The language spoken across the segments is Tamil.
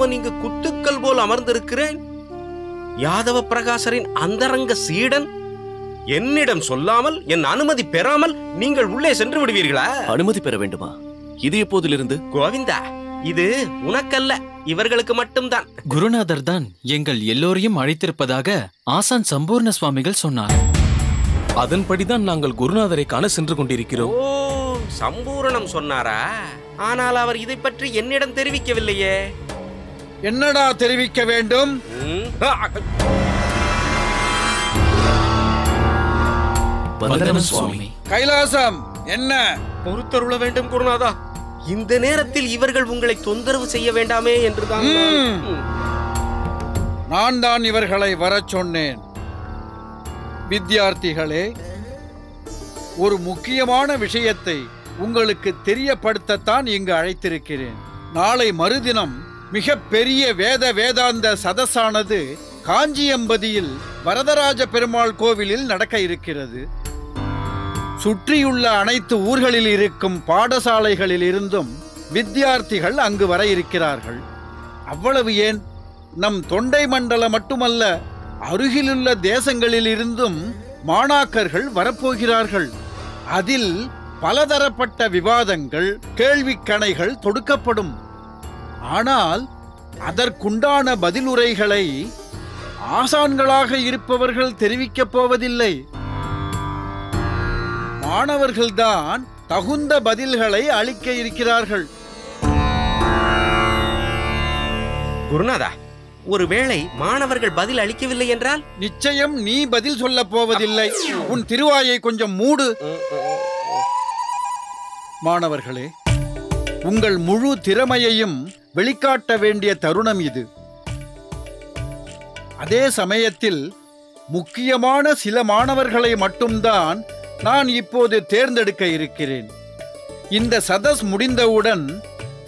நான் இங்கு குத்துக்கள் போல் அமர்ந்திருக்கிறேன். யாதவ பிரகாசரின் அந்தரங்க சீடன் என்னிடம் சொல்லாமல், என் அனுமதி பெறாமல் நீங்கள் உள்ளே சென்று விடுவீர்களா? அனுமதி பெற வேண்டுமா? இது எப்போதிலிருந்து? கோவிந்தா, இது உனக்கல்ல, இவர்களுக்கு மட்டும்தான். குருநாதர் தான் எங்கள் எல்லோரையும் அழைத்திருப்பதாக ஆசான் சம்பூர்ண சுவாமிகள் சொன்னார். அதன்படிதான் நாங்கள் குருநாதரை காண சென்று கொண்டிருக்கிறோம். ஓ, சம்பூரணம் சொன்னாரா? ஆனால் அவர் இதை பற்றி என்னிடம் தெரிவிக்கவில்லையே. என்னடா தெரிவிக்க வேண்டும்? சுவாமி, கைலாசம் என்ன? பொறுத்தருள வேண்டும் குருநாதா. இந்த நேரத்தில் இவர்கள் உங்களை தொந்தரவு செய்ய வேண்டாமே என்றுதான். நான் தான் இவர்களை வரச் சொன்னேன். வித்யார்த்திகளே, ஒரு முக்கியமான விஷயத்தை உங்களுக்கு தெரியப்படுத்தத்தான் இங்கு அழைத்திருக்கிறேன். நாளை மறுதினம் மிக பெரிய வேதாந்த சதஸானது காஞ்சியம்பதியில் வரதராஜ பெருமாள் கோவிலில் நடக்க இருக்கிறது. சுற்றியுள்ள அனைத்து ஊர்களில் இருக்கும் பாடசாலைகளில் இருந்தும் வித்யார்த்திகள் அங்கு வர இருக்கிறார்கள். அவ்வளவு ஏன், நம் தொண்டை மண்டலம் மட்டுமல்ல, அருகிலுள்ள தேசங்களில் இருந்தும் மாணாக்கர்கள் வரப்போகிறார்கள். அதில் பலதரப்பட்ட விவாதங்கள், கேள்விக்கணைகள் தொடுக்கப்படும். ஆனால் அதற்குண்டான பதிலுரைகளை ஆசான்களாக இருப்பவர்கள் தெரிவிக்கப் போவதில்லை. மாணவர்கள்தான் தகுந்த பதில்களை அளிக்க இருக்கிறார்கள். குருநாதா, ஒருவேளை மாணவர்கள் பதில் அளிக்கவில்லை என்றால்? நிச்சயம் நீ பதில் சொல்ல போவதில்லை. உன் திருவாயை கொஞ்சம் மூடு. மாணவர்களே, உங்கள் முழு திறமையையும் வெளிக்காட்ட வேண்டிய தருணம் இது. அதே சமயத்தில் முக்கியமான சில மாணவர்களை மட்டும்தான் நான் இப்போது தேர்ந்தெடுக்க இருக்கிறேன். இந்த சதஸ் முடிந்தவுடன்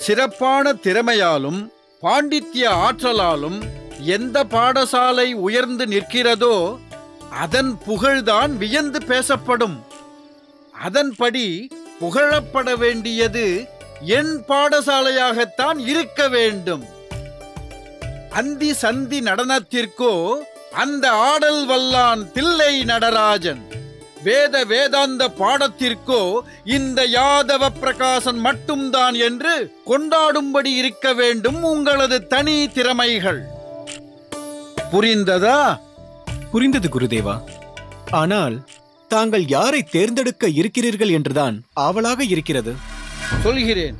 சிறப்பான திறமையாலும் பாண்டித்ய ஆற்றலாலும் எந்த பாடசாலை உயர்ந்து நிற்கிறதோ அதன் புகழ்தான் வியந்து பேசப்படும். அதன்படி புகழப்பட வேண்டியது என் பாடசாலையாகத்தான் இருக்க வேண்டும். அந்தி சந்தி நடனத்திற்கோ அந்த ஆடல் வல்லான் தில்லை நடராஜன், வேதாந்த பாடத்திற்கோ இந்த யாதவ பிரகாசன் மட்டும்தான் என்று கொண்டாடும்படி இருக்க வேண்டும் உங்களது தனி திறமைகள். புரிந்ததா? புரிந்தது குருதேவா. ஆனால் தாங்கள் யாரை தேர்ந்தெடுக்க இருக்கிறீர்கள் என்றுதான் ஆவலாக இருக்கிறது. சொல்கிறேன்.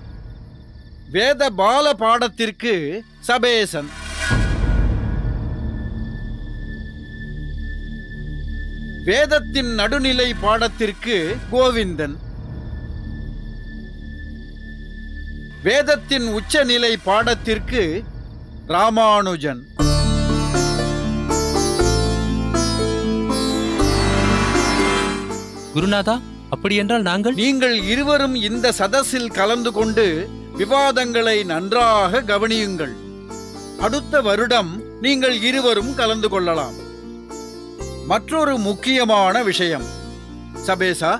வேத பால பாடத்திற்கு சபேசன், வேதத்தின் நடுநிலை பாடத்திற்கு கோவிந்தன், வேதத்தின் உச்சநிலை பாடத்திற்கு ராமானுஜன். குருநாதா, அப்படியென்றால் நீங்கள் இருவரும் இந்த சதஸில் கலந்து கொண்டு விவாதங்களை நன்றாக கவனியுங்கள். அடுத்த வருடம் நீங்கள் இருவரும் கலந்து கொள்ளலாம். மற்றொரு முக்கியமான விஷயம், சபேசா,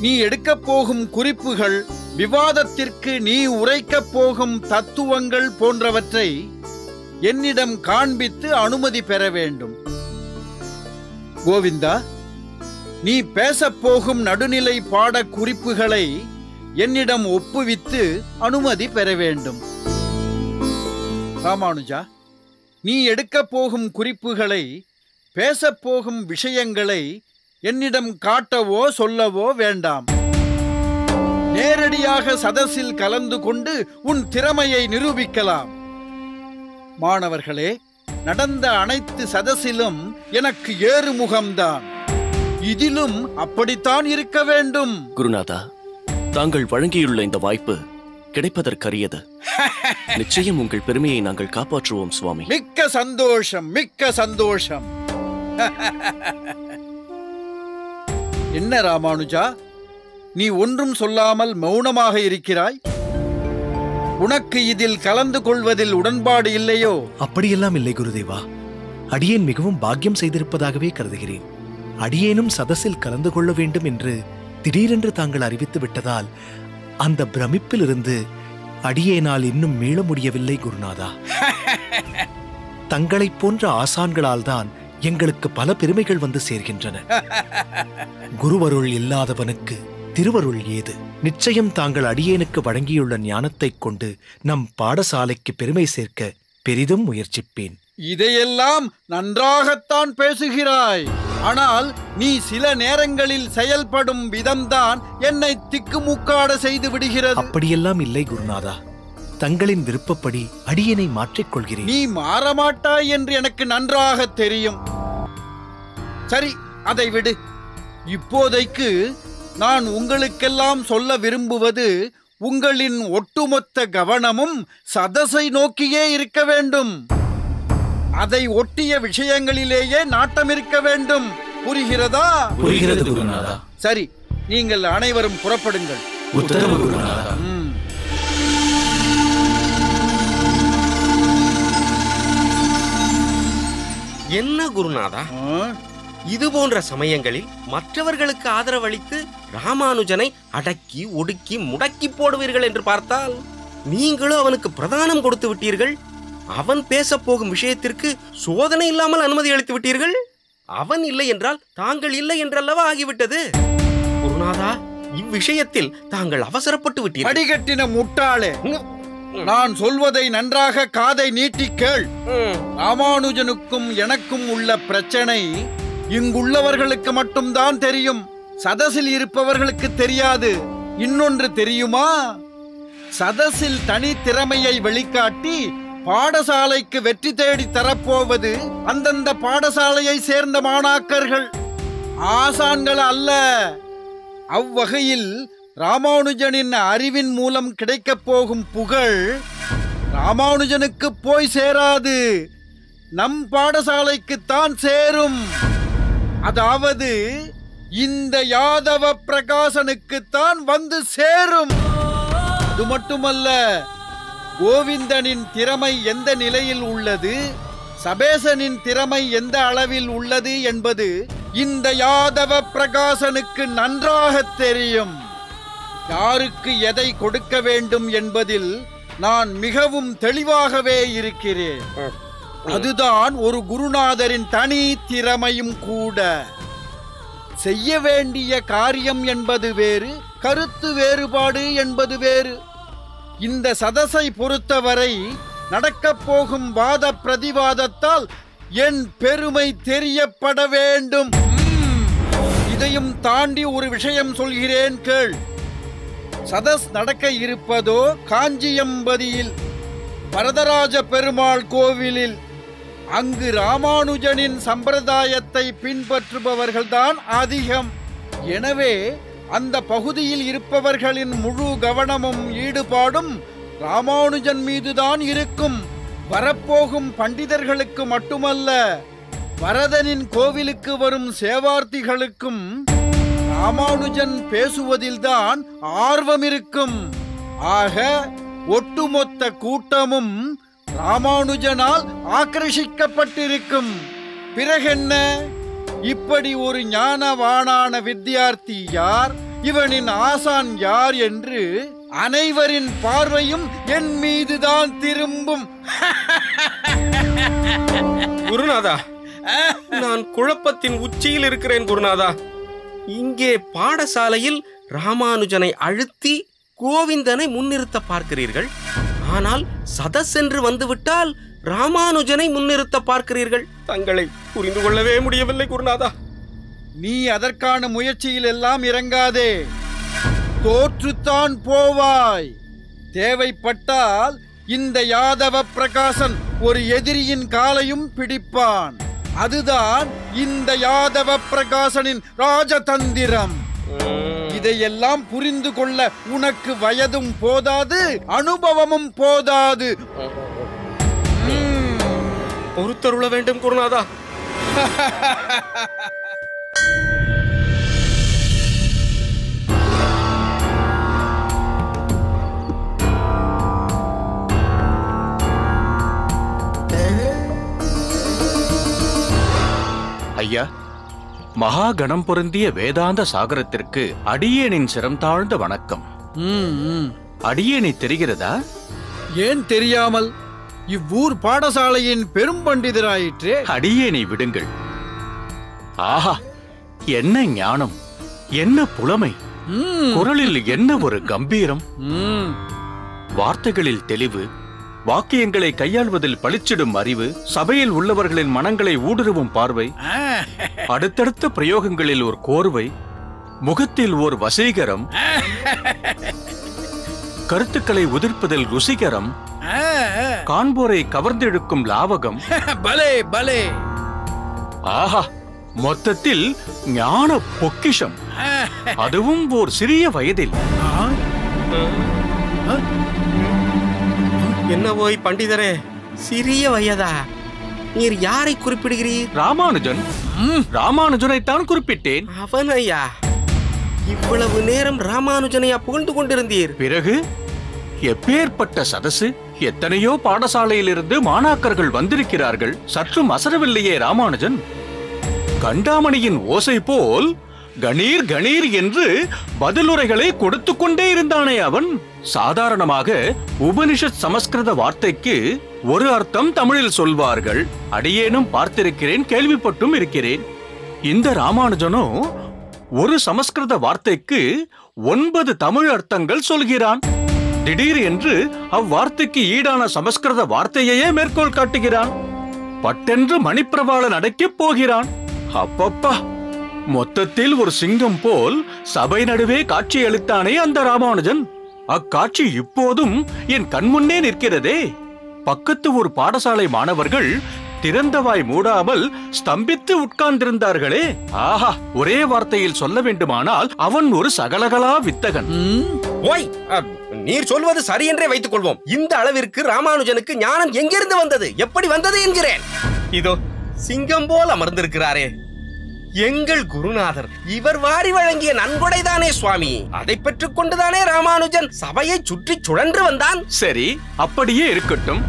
நீ எடுக்கப் போகும் குறிப்புகள், விவாதத்திற்கு நீ உரைக்கப் போகும் தத்துவங்கள் போன்றவற்றை என்னிடம் காண்பித்து அனுமதி பெற வேண்டும். கோவிந்தா, நீ பேசப்போகும் நடுநிலை பாட குறிப்புகளை என்னிடம் ஒப்புவித்து அனுமதி பெற வேண்டும். ராமானுஜா, நீ எடுக்கப் போகும் குறிப்புகளை, பேசப்போகும் விஷயங்களை என்னிடம் காட்டவோ சொல்லவோ வேண்டாம். நேரடியாக சதஸில் கலந்து கொண்டு உன் திறமையை நிரூபிக்கலாம். மாணவர்களே, நடந்த அனைத்து சதஸிலும் எனக்கு ஏறுமுகம்தான். இதிலும் அப்படித்தான் இருக்க வேண்டும். குருநாதா, தாங்கள் வழங்கியுள்ள இந்த வாய்ப்பு கிடைப்பதற்கரியது. நிச்சயம் உங்கள் பெருமையை நாங்கள் காப்பாற்றுவோம் சுவாமி. மிக்க சந்தோஷம், மிக்க சந்தோஷம். என்ன ராமானுஜா, நீ ஒன்றும் சொல்லாமல் மௌனமாக இருக்கிறாய்? உனக்கு இதில் கலந்து கொள்வதில் உடன்பாடு இல்லையோ? அப்படியெல்லாம் இல்லை குருதேவா. அடியேன் மிகவும் பாக்கியம் செய்திருப்பதாகவே கருதுகிறேன். அடியேனும் சதஸில் கலந்து கொள்ள வேண்டும் என்று திடீரென்று தாங்கள் அறிவித்து விட்டதால் அந்த பிரமிப்பிலிருந்து அடியேனால் இன்னும் மீள முடியவில்லை குருநாதா. தங்களைப் போன்ற ஆசான்களால் தான் எங்களுக்கு பல பெருமைகள் வந்து சேர்கின்றன. குருவருள் இல்லாதவனுக்கு திருவருள் ஏது? நிச்சயம் தாங்கள் அடியேனுக்கு வழங்கியுள்ள ஞானத்தைக் கொண்டு நம் பாடசாலைக்கு பெருமை சேர்க்க பெரிதும் முயற்சிப்பேன். இதையெல்லாம் நன்றாகத்தான் பேசுகிறாய். ஆனால் நீ சில நேரங்களில் செயல்படும் விதம்தான் என்னை திக்குமுக்காட செய்து விடுகிறது. அப்படியெல்லாம் இல்லை குருநாதா. தங்களின் விருப்பப்படி அடியேனை மாற்றிக்கொள்கிறேன். நீ மாறமாட்டாய் என்று எனக்கு நன்றாக தெரியும். சரி, அதை விடு. இப்போதைக்கு நான் உங்களுக்கெல்லாம் சொல்ல விரும்புவது, உங்களின் ஒட்டுமொத்த கவனமும் சதஸை நோக்கியே இருக்க வேண்டும். அதை ஒட்டிய விஷயங்களிலேயே நாட்டம் இருக்க வேண்டும். புரிகிறதா? புரிகிறது குருநாதா. சரி, நீங்கள் அனைவரும் புறப்படுங்கள். உத்தரவு குருநாதா. என்ன குருநாதா, இது போன்ற சமயங்களில் மற்றவர்களுக்கு ஆதரவளித்து ராமானுஜனை அடக்கி ஒடுக்கி முடக்கி போடுவீர்கள் என்று பார்த்தால், நீங்களும் அவனுக்கு பிரதானம் கொடுத்து விட்டீர்கள். அவன் பேச போகும் விஷயத்திற்கு சோதனை இல்லாமல் அனுமதி அளித்து விட்டீர்கள். அவன் இல்லை என்றால் தாங்கள் இல்லை என்றல்லவா ஆகிவிட்டது. குருநாதா, இவ்விஷயத்தில் தாங்கள் அவசரப்பட்டு விட்டீர்கள். அடிகட்டின முட்டாளே, நான் சொல்வதை நன்றாக காதை நீட்டி கேள். ராமானுஜனுக்கும் எனக்கும் உள்ள பிரச்சனை இங்குள்ளவர்களுக்கு மட்டும்தான் தெரியும். சதஸில் இருப்பவர்களுக்கு தெரியாது. இன்னொன்று தெரியுமா? சதஸில் தனி திறமையை வெளிக்காட்டி பாடசாலைக்கு வெற்றி தேடி தரப்போவது அந்தந்த பாடசாலையை சேர்ந்த மாணாக்கர்கள், ஆசான்கள் அல்ல. அவ்வகையில் ராமானுஜனின் அறிவின் மூலம் கிடைக்கப் போகும் புகழ் ராமானுஜனுக்கு போய் சேராது, நம் பாடசாலைக்குத்தான் சேரும். அதாவது இந்த யாதவ பிரகாசனுக்குத்தான் வந்து சேரும். அது மட்டுமல்ல, கோவிந்தனின் திறமை எந்த நிலையில் உள்ளது, சபேசனின் திறமை எந்த அளவில் உள்ளது என்பது இந்த யாதவ பிரகாசனுக்கு நன்றாக தெரியும். யாருக்கு எதை கொடுக்க வேண்டும் என்பதில் நான் மிகவும் தெளிவாகவே இருக்கிறேன். அதுதான் ஒரு குருநாதரின் தனி திறமையும் கூட. செய்ய வேண்டிய காரியம் என்பது வேறு, கருத்து வேறுபாடு என்பது வேறு. இந்த சதஸை பொறுத்தவரை நடக்கப் போகும் வாத பிரதிவாதத்தால் என் பெருமை தெரியப்பட வேண்டும். இதையும் தாண்டி ஒரு விஷயம் சொல்கிறேன் கேள். சதஸ் நடக்க இருப்பதோ காஞ்சியம்பதியில் வரதராஜ பெருமாள் கோவிலில். அங்கு ராமானுஜனின் சம்பிரதாயத்தை பின்பற்றுபவர்கள்தான் அதிகம். எனவே அந்த பகுதியில் இருப்பவர்களின் முழு கவனமும் ஈடுபாடும் ராமானுஜன் மீதுதான் இருக்கும். வரப்போகும் பண்டிதர்களுக்கு மட்டுமல்ல, வரதனின் கோவிலுக்கு வரும் சேவார்த்திகளுக்கும் ராமானுஜன் பேசுவதில்தான் ஆர்வம் இருக்கும். ஆக ஒட்டுமொத்த கூட்டமும் ராமானுஜனால் ஆக்கிரசிக்கப்பட்டிருக்கும். பிறகென்ன? இப்படி ஒரு ஞானவானான வித்தியார்த்தி யார், இவனின் ஆசான் யார் என்று அனைவரின் பார்வையும் என் மீதுதான் திரும்பும். குருநாதா, நான் குழப்பத்தின் உச்சியில் இருக்கிறேன் குருநாதா. இங்கே பாடசாலையில் ராமானுஜனை அழுத்தி கோவிந்தனை முன்னிறுத்த பார்க்கிறீர்கள். ஆனால் சதஸ் என்று வந்துவிட்டால் ராமானுஜனை முன்னிறுத்த பார்க்கிறீர்கள். தங்களை புரிந்து கொள்ளவே முடியவில்லை குருநாதா. நீ அதற்கான முயற்சியில் எல்லாம் இறங்காதே, தோற்றுத்தான் போவாய். தேவைப்பட்டால் இந்த யாதவ பிரகாசன் ஒரு எதிரியின் காலையும் பிடிப்பான். அதுதான் இந்த யாதவ பிரகாசனின் ராஜதந்திரம். இதையெல்லாம் புரிந்து கொள்ள உனக்கு வயதும் போதாது, அனுபவமும் போதாது. பொறுத்தருள வேண்டும் குருநாதா. ஐயா, மகா கணம் பொருந்திய வேதாந்த சாகரத்திற்கு அடியேனின் சிரம் தாழ்ந்த வணக்கம். அடியேனை தெரிகிறதா? ஏன் தெரியாமல்? இவ்வூர் பாடசாலையின் பெரும் பண்டிதராயிற்றே. அடியேனை விடுங்கள். ஆஹா, என்ன ஞானம், என்ன புலமை, குரலில் என்ன ஒரு கம்பீரம், வார்த்தைகளில் தெளிவு, வாக்கியங்களை கையாள்வதில் பளிச்சிடும் அறிவு, சபையில் உள்ளவர்களின் மனங்களை ஊடுருவும் பார்வை, அடுத்தடுத்த பிரயோகங்களில் ஒரு கோர்வை, முகத்தில் ஓர் வசீகரம், கருத்துக்களை உதிர்ப்பதில் ருசிகரம், காண்போரை கவர்ந்தெழுக்கும் லாவகம். பலே பலே. ஆஹா, மொத்தத்தில் ஞான பொக்கிஷம், அதுவும் ஓர் சிறிய வயதில். என்ன போய் பண்டிதரே, சிறிய வயதா? நீர் யாரை குறிப்பிடுகிறீர்? ராமானுஜன். ராமானுஜனைத்தான் குறிப்பிட்டேன். அவனையா? இவ்வளவு நேரம் ராமானுஜனையா புகழ்ந்து கொண்டிருந்தீர்? பிறகு எப்பேற்பட்ட சதசு! எத்தனையோ பாடசாலையிலிருந்து மாணாக்கர்கள் வந்திருக்கிறார்கள். சற்றும் அசரவில்லையே ராமானுஜன். கண்டாமணியின் ஓசை போல் கணீர் கணீர் என்று பதிலுரைகளை கொடுத்து கொண்டே இருந்தானே அவன். சாதாரணமாக உபனிஷத் சமஸ்கிருத வார்த்தைக்கு ஒரு அர்த்தம் தமிழில் சொல்வார்கள். அடியேனும் பார்த்திருக்கிறேன், கேள்விப்பட்டும் இருக்கிறேன். இந்த ராமானுஜனோ ஒரு சமஸ்கிருத வார்த்தைக்கு 9 தமிழ் அர்த்தங்கள் சொல்கிறான். திடீர் என்று அவ்வார்த்தைக்கு ஈடான சமஸ்கிருத வார்த்தையே மேற்கோள் காட்டுகிறான். பட்டென்று மணிப்பிரவாளன் அடக்கிப் போகிறான். அப்பப்பா, மொத்தத்தில் ஒரு சிங்கம் போல் சபை நடுவே காட்சி அளித்தானே அந்த ராமானுஜன். அக்காட்சி இப்போதும் என் கண்முன்னே நிற்கிறதே. பக்கத்து ஒரு பாடசாலை மாணவர்கள் திறந்தவாய் மூடாமல் ஸ்தம்பித்து உட்கார்ந்திருந்தார்களே. ஆஹா, ஒரே வார்த்தையில் சொல்ல வேண்டுமானால் அவன் ஒரு சகலகலா வித்தகன். ஓய், நீர் சொல்வது சரி என்றே வைத்துக் கொள்வோம். இந்த அளவிற்கு ராமானுஜனுக்கு ஞானம் எங்கிருந்து வந்தது, எப்படி வந்தது என்கிறேன். இதோ சிங்கம் போல் அமர்ந்திருக்கிறாரே எங்கள் குருநாதர். இவர் வாரி வழங்கிய நன்கொடைதானே சுவாமி. அதை பெற்றுக் கொண்டுதானே ராமானுஜன் சபையை சுற்றி சுழன்று வந்தான். சரி, அப்படியே இருக்கட்டும்.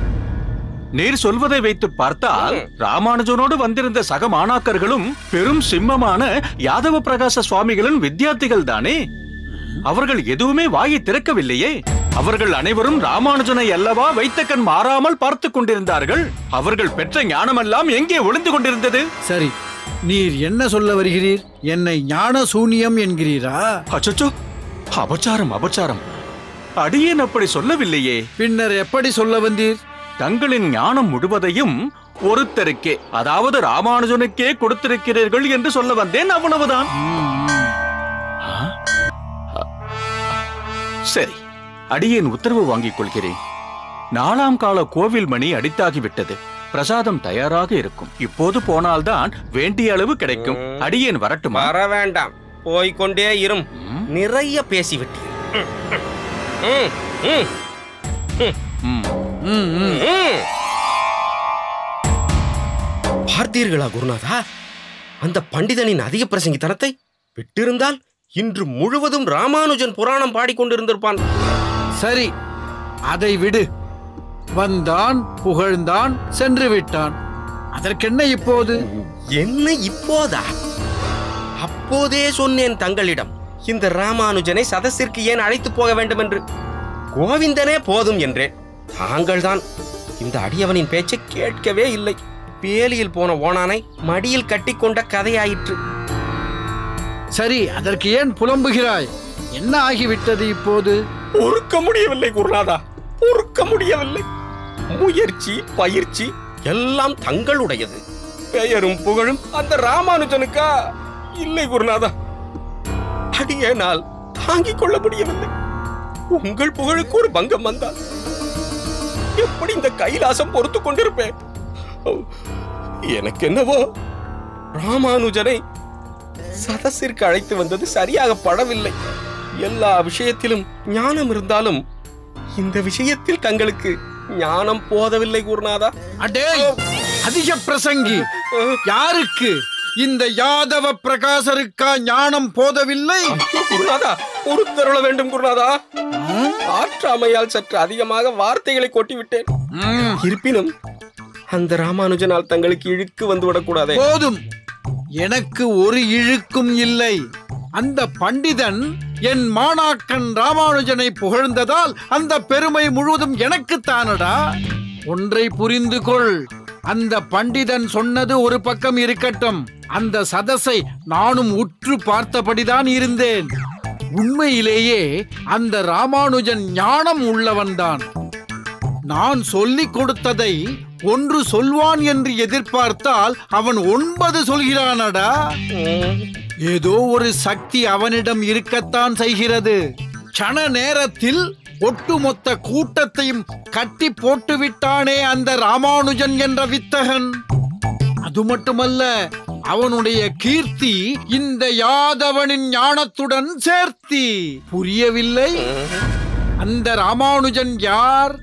நீர் சொல்வதை வைத்து பார்த்தால் ராமானுஜனோடு வந்திருந்த சக மாணாக்கர்களும் பெரும் சிம்மமான யாதவ பிரகாச சுவாமிகளின் வித்தியார்த்திகள் தானே. அவர்கள் எதுவுமே வாயை திறக்கவில்லையே. அவர்கள் அனைவரும் ராமானுஜனை அல்லவா வைத்த கண் மாறாமல் பார்த்து கொண்டிருந்தார்கள். அவர்கள் பெற்ற ஞானமெல்லாம் எங்கே ஒளிந்து கொண்டிருந்தது? சரி, நீர் என்ன சொல்ல வருகிறீர்? என்னை ஞான சூனியம் என்கிறீரா? அச்சச்சோ, அபச்சாரம் அபச்சாரம். அடியேன் அப்படி சொல்லவில்லையே. பின்னர் எப்படி சொல்ல வந்தீர்? தங்களின் ஞானம் முழுவதையும் ஒருத்தருக்கே, அதாவது ராமானுஜனுக்கே கொடுத்திருக்கிறீர்கள் என்று சொல்ல வந்தேன், அவ்வளவுதான். சரி, அடியேன் உத்தரவு வாங்கிக் கொள்கிறேன். 4ஆம் கால கோவில் மணி அடித்தாகிவிட்டது. பிரசாதம் தயாராக இருக்கும். இப்போது போனால்தான் வேண்டிய அளவு கிடைக்கும். அடியேன் வரட்டுமா? வர வேண்டாம், போய்கொண்டே இரும். நிறைய பேசிவிட்டீர். பார்த்தீர்களா குருநாதா, அந்த பண்டிதனின் அதிக பிரசங்கித்தனத்தை? விட்டிருந்தால் இன்று முழுவதும் ராமானுஜன் புராணம் பாடிக்கொண்டிருந்திருப்பான். சரி, அதை விடு. வந்தான், புகழ்ந்தான், சென்று விட்டான். அதற்கென்ன இப்போது? என்ன இப்போதா? அப்போதே சொன்னேன் தங்களிடம், இந்த ராமானுஜனை சதசிற்கு ஏன் அழைத்து போக வேண்டும் என்று. கோவிந்தனே போதும் என்றேன். தாங்கள்தான் இந்த அடியவனின் பேச்சை கேட்கவே இல்லை. பேலியில் போன ஓனானை மடியில் கட்டிக்கொண்ட கதையாயிற்று. சரி, அதற்கு ஏன் புலம்புகிறாய்? என்ன ஆகிவிட்டது இப்போது? பொறுக்க முடியவில்லை குருநாதா, பொறுக்க முடியவில்லை. முயற்சி, பயிற்சி எல்லாம் தங்களுடையது. பெயரும் புகழும் அந்த ராமானுஜனுக்கா? இல்லை குருநாதா, அடியேனால் தாங்கிக் கொள்ள முடியவில்லை. உங்கள் புகழுக்கு ஒரு பங்கம் வந்தால் எப்படி இந்த கைலாசம் பொறுத்துக் கொண்டிருப்பேன்? எனக்கு என்னவோ ராமானுஜனை சதசிற்கு அழைத்து வந்தது சரியாக படவில்லை. எல்லா விஷயத்திலும் ஞானம் இருந்தாலும் இந்த விஷயத்தில் தங்களுக்கு ஞானம் போதவில்லை குருநாதா. அடே அதிக பிரசங்கி, யாருக்கு? இந்த யாதவ பிரகாசருக்கா ஞானம் போதவில்லை? குருநாதா, பொறுத்தருள வேண்டும் குருநாதா. ஆற்றாமையால் சற்று அதிகமாக வார்த்தைகளை கொட்டிவிட்டேன். இருப்பினும் அந்த ராமானுஜனால் தங்களுக்கு இழுக்கு வந்துவிடக்கூடாதே. போதும், எனக்கு ஒரு இழுக்கும் இல்லை. அந்த பண்டிதன் என் மாணாக்கன் ராமானுஜனை புகழ்ந்ததால் அந்த பெருமை முழுவதும் எனக்குத்தானடா. ஒன்றை புரிந்து கொள், அந்த பண்டிதன் சொன்னது ஒரு பக்கம் இருக்கட்டும், அந்த சதஸை நானும் உற்று பார்த்தபடிதான் இருந்தேன். உண்மையிலேயே அந்த ராமானுஜன் ஞானம் உள்ளவன்தான். நான் சொல்லிக் கொடுத்ததை ஒன்று சொல்வான் என்று எதிர்பார்த்தால் அவன் 9 சொல்கிறானடா. ஏதோ ஒரு சக்தி அவனிடம் இருக்கத்தான் செய்கிறது. கண நேரத்தில் ஒட்டுமொத்த கூட்டத்தையும் கட்டி போட்டு விட்டானே அந்த ராமானுஜன் என்ற வித்தகன். அது மட்டுமல்ல, அவனுடைய கீர்த்தி இந்த யாதவனின் ஞானத்துடன் சேர்த்தி. புரியவில்லை? அந்த ராமானுஜன் யார்?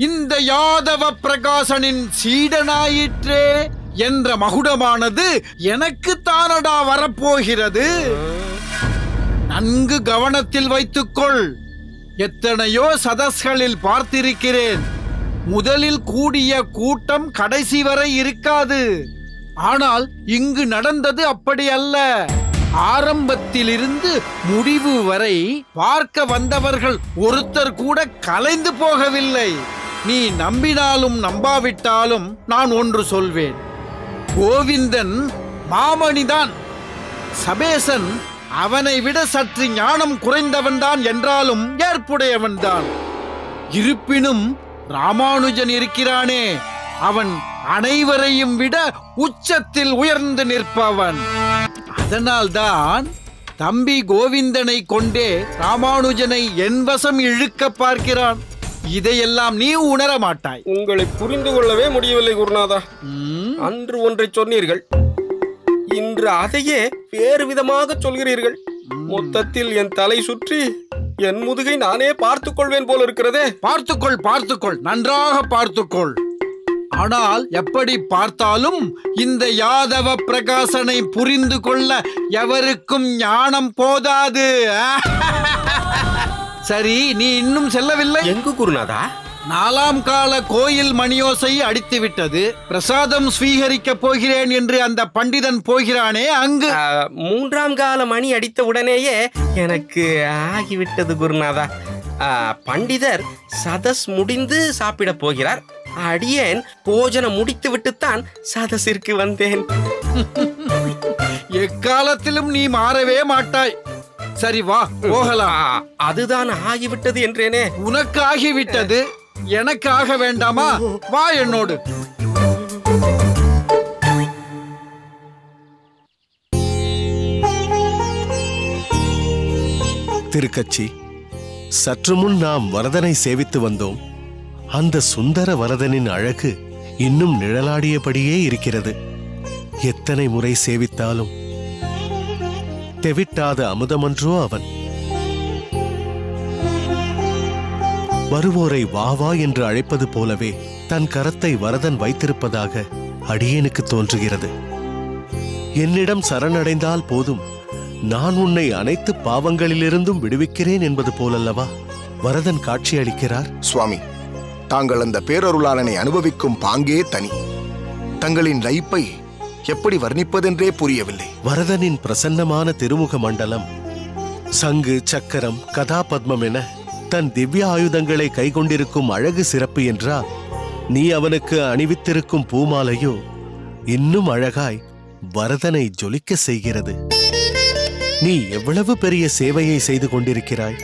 இந்த யாதவ பிரகாசனின் சீடனாயிற்றே என்ற மகுடமானது எனக்கு தானடா வரப்போகிறது. நன்கு கவனத்தில் வைத்துக்கொள். எத்தனையோ சதஸ்களில் பார்த்திருக்கிறேன். முதலில் கூடிய கூட்டம் கடைசி வரை இருக்காது. ஆனால் இங்கு நடந்தது அப்படி அல்ல. ஆரம்பத்திலிருந்து முடிவு வரை பார்க்க வந்தவர்கள் ஒருத்தர் கூட கலைந்து போகவில்லை. நீ நம்பினாலும் நம்பாவிட்டாலும் நான் ஒன்று சொல்வேன். கோவிந்தன் மாமணிதான். சபேசன் அவனை விட சற்று ஞானம் குறைந்தவன்தான் என்றாலும் ஏற்புடையவன்தான். இருப்பினும் ராமானுஜன் இருக்கிறானே, அவன் அனைவரையும் விட உச்சத்தில் உயர்ந்து நிற்பவன். அதனால்தான் தம்பி கோவிந்தனை கொண்டே ராமானுஜனை என் வசம் இழுக்க பார்க்கிறான். இதையெல்லாம் நீ உணர மாட்டாய். உங்களை புரிந்து கொள்ளவே முடியவில்லை குருநாதா. அன்று ஒன்றை சொன்னீர்கள், இன்று அதையே வேறு விதமாக சொல்கிறீர்கள். மொத்தத்தில் என் தலை சுற்றி என் முதுகை நானே பார்த்துக் கொள்வேன் போல இருக்கிறதே. பார்த்துக்கொள், நன்றாக பார்த்துக்கொள். ஆனால் எப்படி பார்த்தாலும் இந்த யாதவ பிரகாசனை புரிந்து கொள்ள எவருக்கும் ஞானம் போதாது. சரி, நீ இன்னும் செல்லவில்லை. எங்கு குருநாதா? 4ஆம் கால கோயில் மணியோசை அடித்து விட்டது. பிரசாதம் ஸ்வீகரிக்க போகிறேன் என்று அந்த பண்டிதன் போகிறானே அங்கு. 3ஆம் கால மணி அடித்த உடனேயே எனக்கு ஆகிவிட்டது குருநாதா. பண்டிதர் சதஸ் முடிந்து சாப்பிட போகிறார். அடியேன் போஜனம் முடித்து விட்டுத்தான் சதஸிற்கு வந்தேன். எக்காலத்திலும் நீ மாறவே மாட்டாய். சரி, வா போகலாம். அதுதான் ஆகிவிட்டது என்றேனே. உனக்கு ஆகிவிட்டது, எனக்கு ஆக வேண்டாமா? வா என்னோடு. திருக்கச்சி, சற்று முன் நாம் வரதனை சேவித்து வந்தோம். அந்த சுந்தர வரதனின் அழகு இன்னும் நிழலாடியபடியே இருக்கிறது. எத்தனை முறை சேவித்தாலும் தெவிட்டாத அமுதமன்றோ அவன். வருவோரை வா வா என்று அழைப்பது போலவே தன் கரத்தை வரதன் வைத்திருப்பதாக அடியேனுக்கு தோன்றுகிறது. என்னிடம் சரணடைந்தால் போதும், நான் உன்னை அனைத்து பாவங்களிலிருந்தும் விடுவிக்கிறேன் என்பது போலல்லவா வரதன் காட்சி அளிக்கிறார். சுவாமி, தாங்கள் அந்த பேரருளாளனை அனுபவிக்கும் பாங்கே தனி. தங்களின் லைப்பை எப்படி வர்ணிப்பதென்றே புரியவில்லை. வரதனின் பிரசன்னமான திருமுக மண்டலம், சங்கு, சக்கரம், கதாபத்மம் என தன் திவ்ய ஆயுதங்களை கைகொண்டிருக்கும் அழகு சிறப்பு என்றால், நீ அவனுக்கு அணிவித்திருக்கும் பூமாலையோ இன்னும் அழகாய் வரதனை ஜொலிக்க செய்கிறது. நீ எவ்வளவு பெரிய சேவையை செய்து கொண்டிருக்கிறாய்.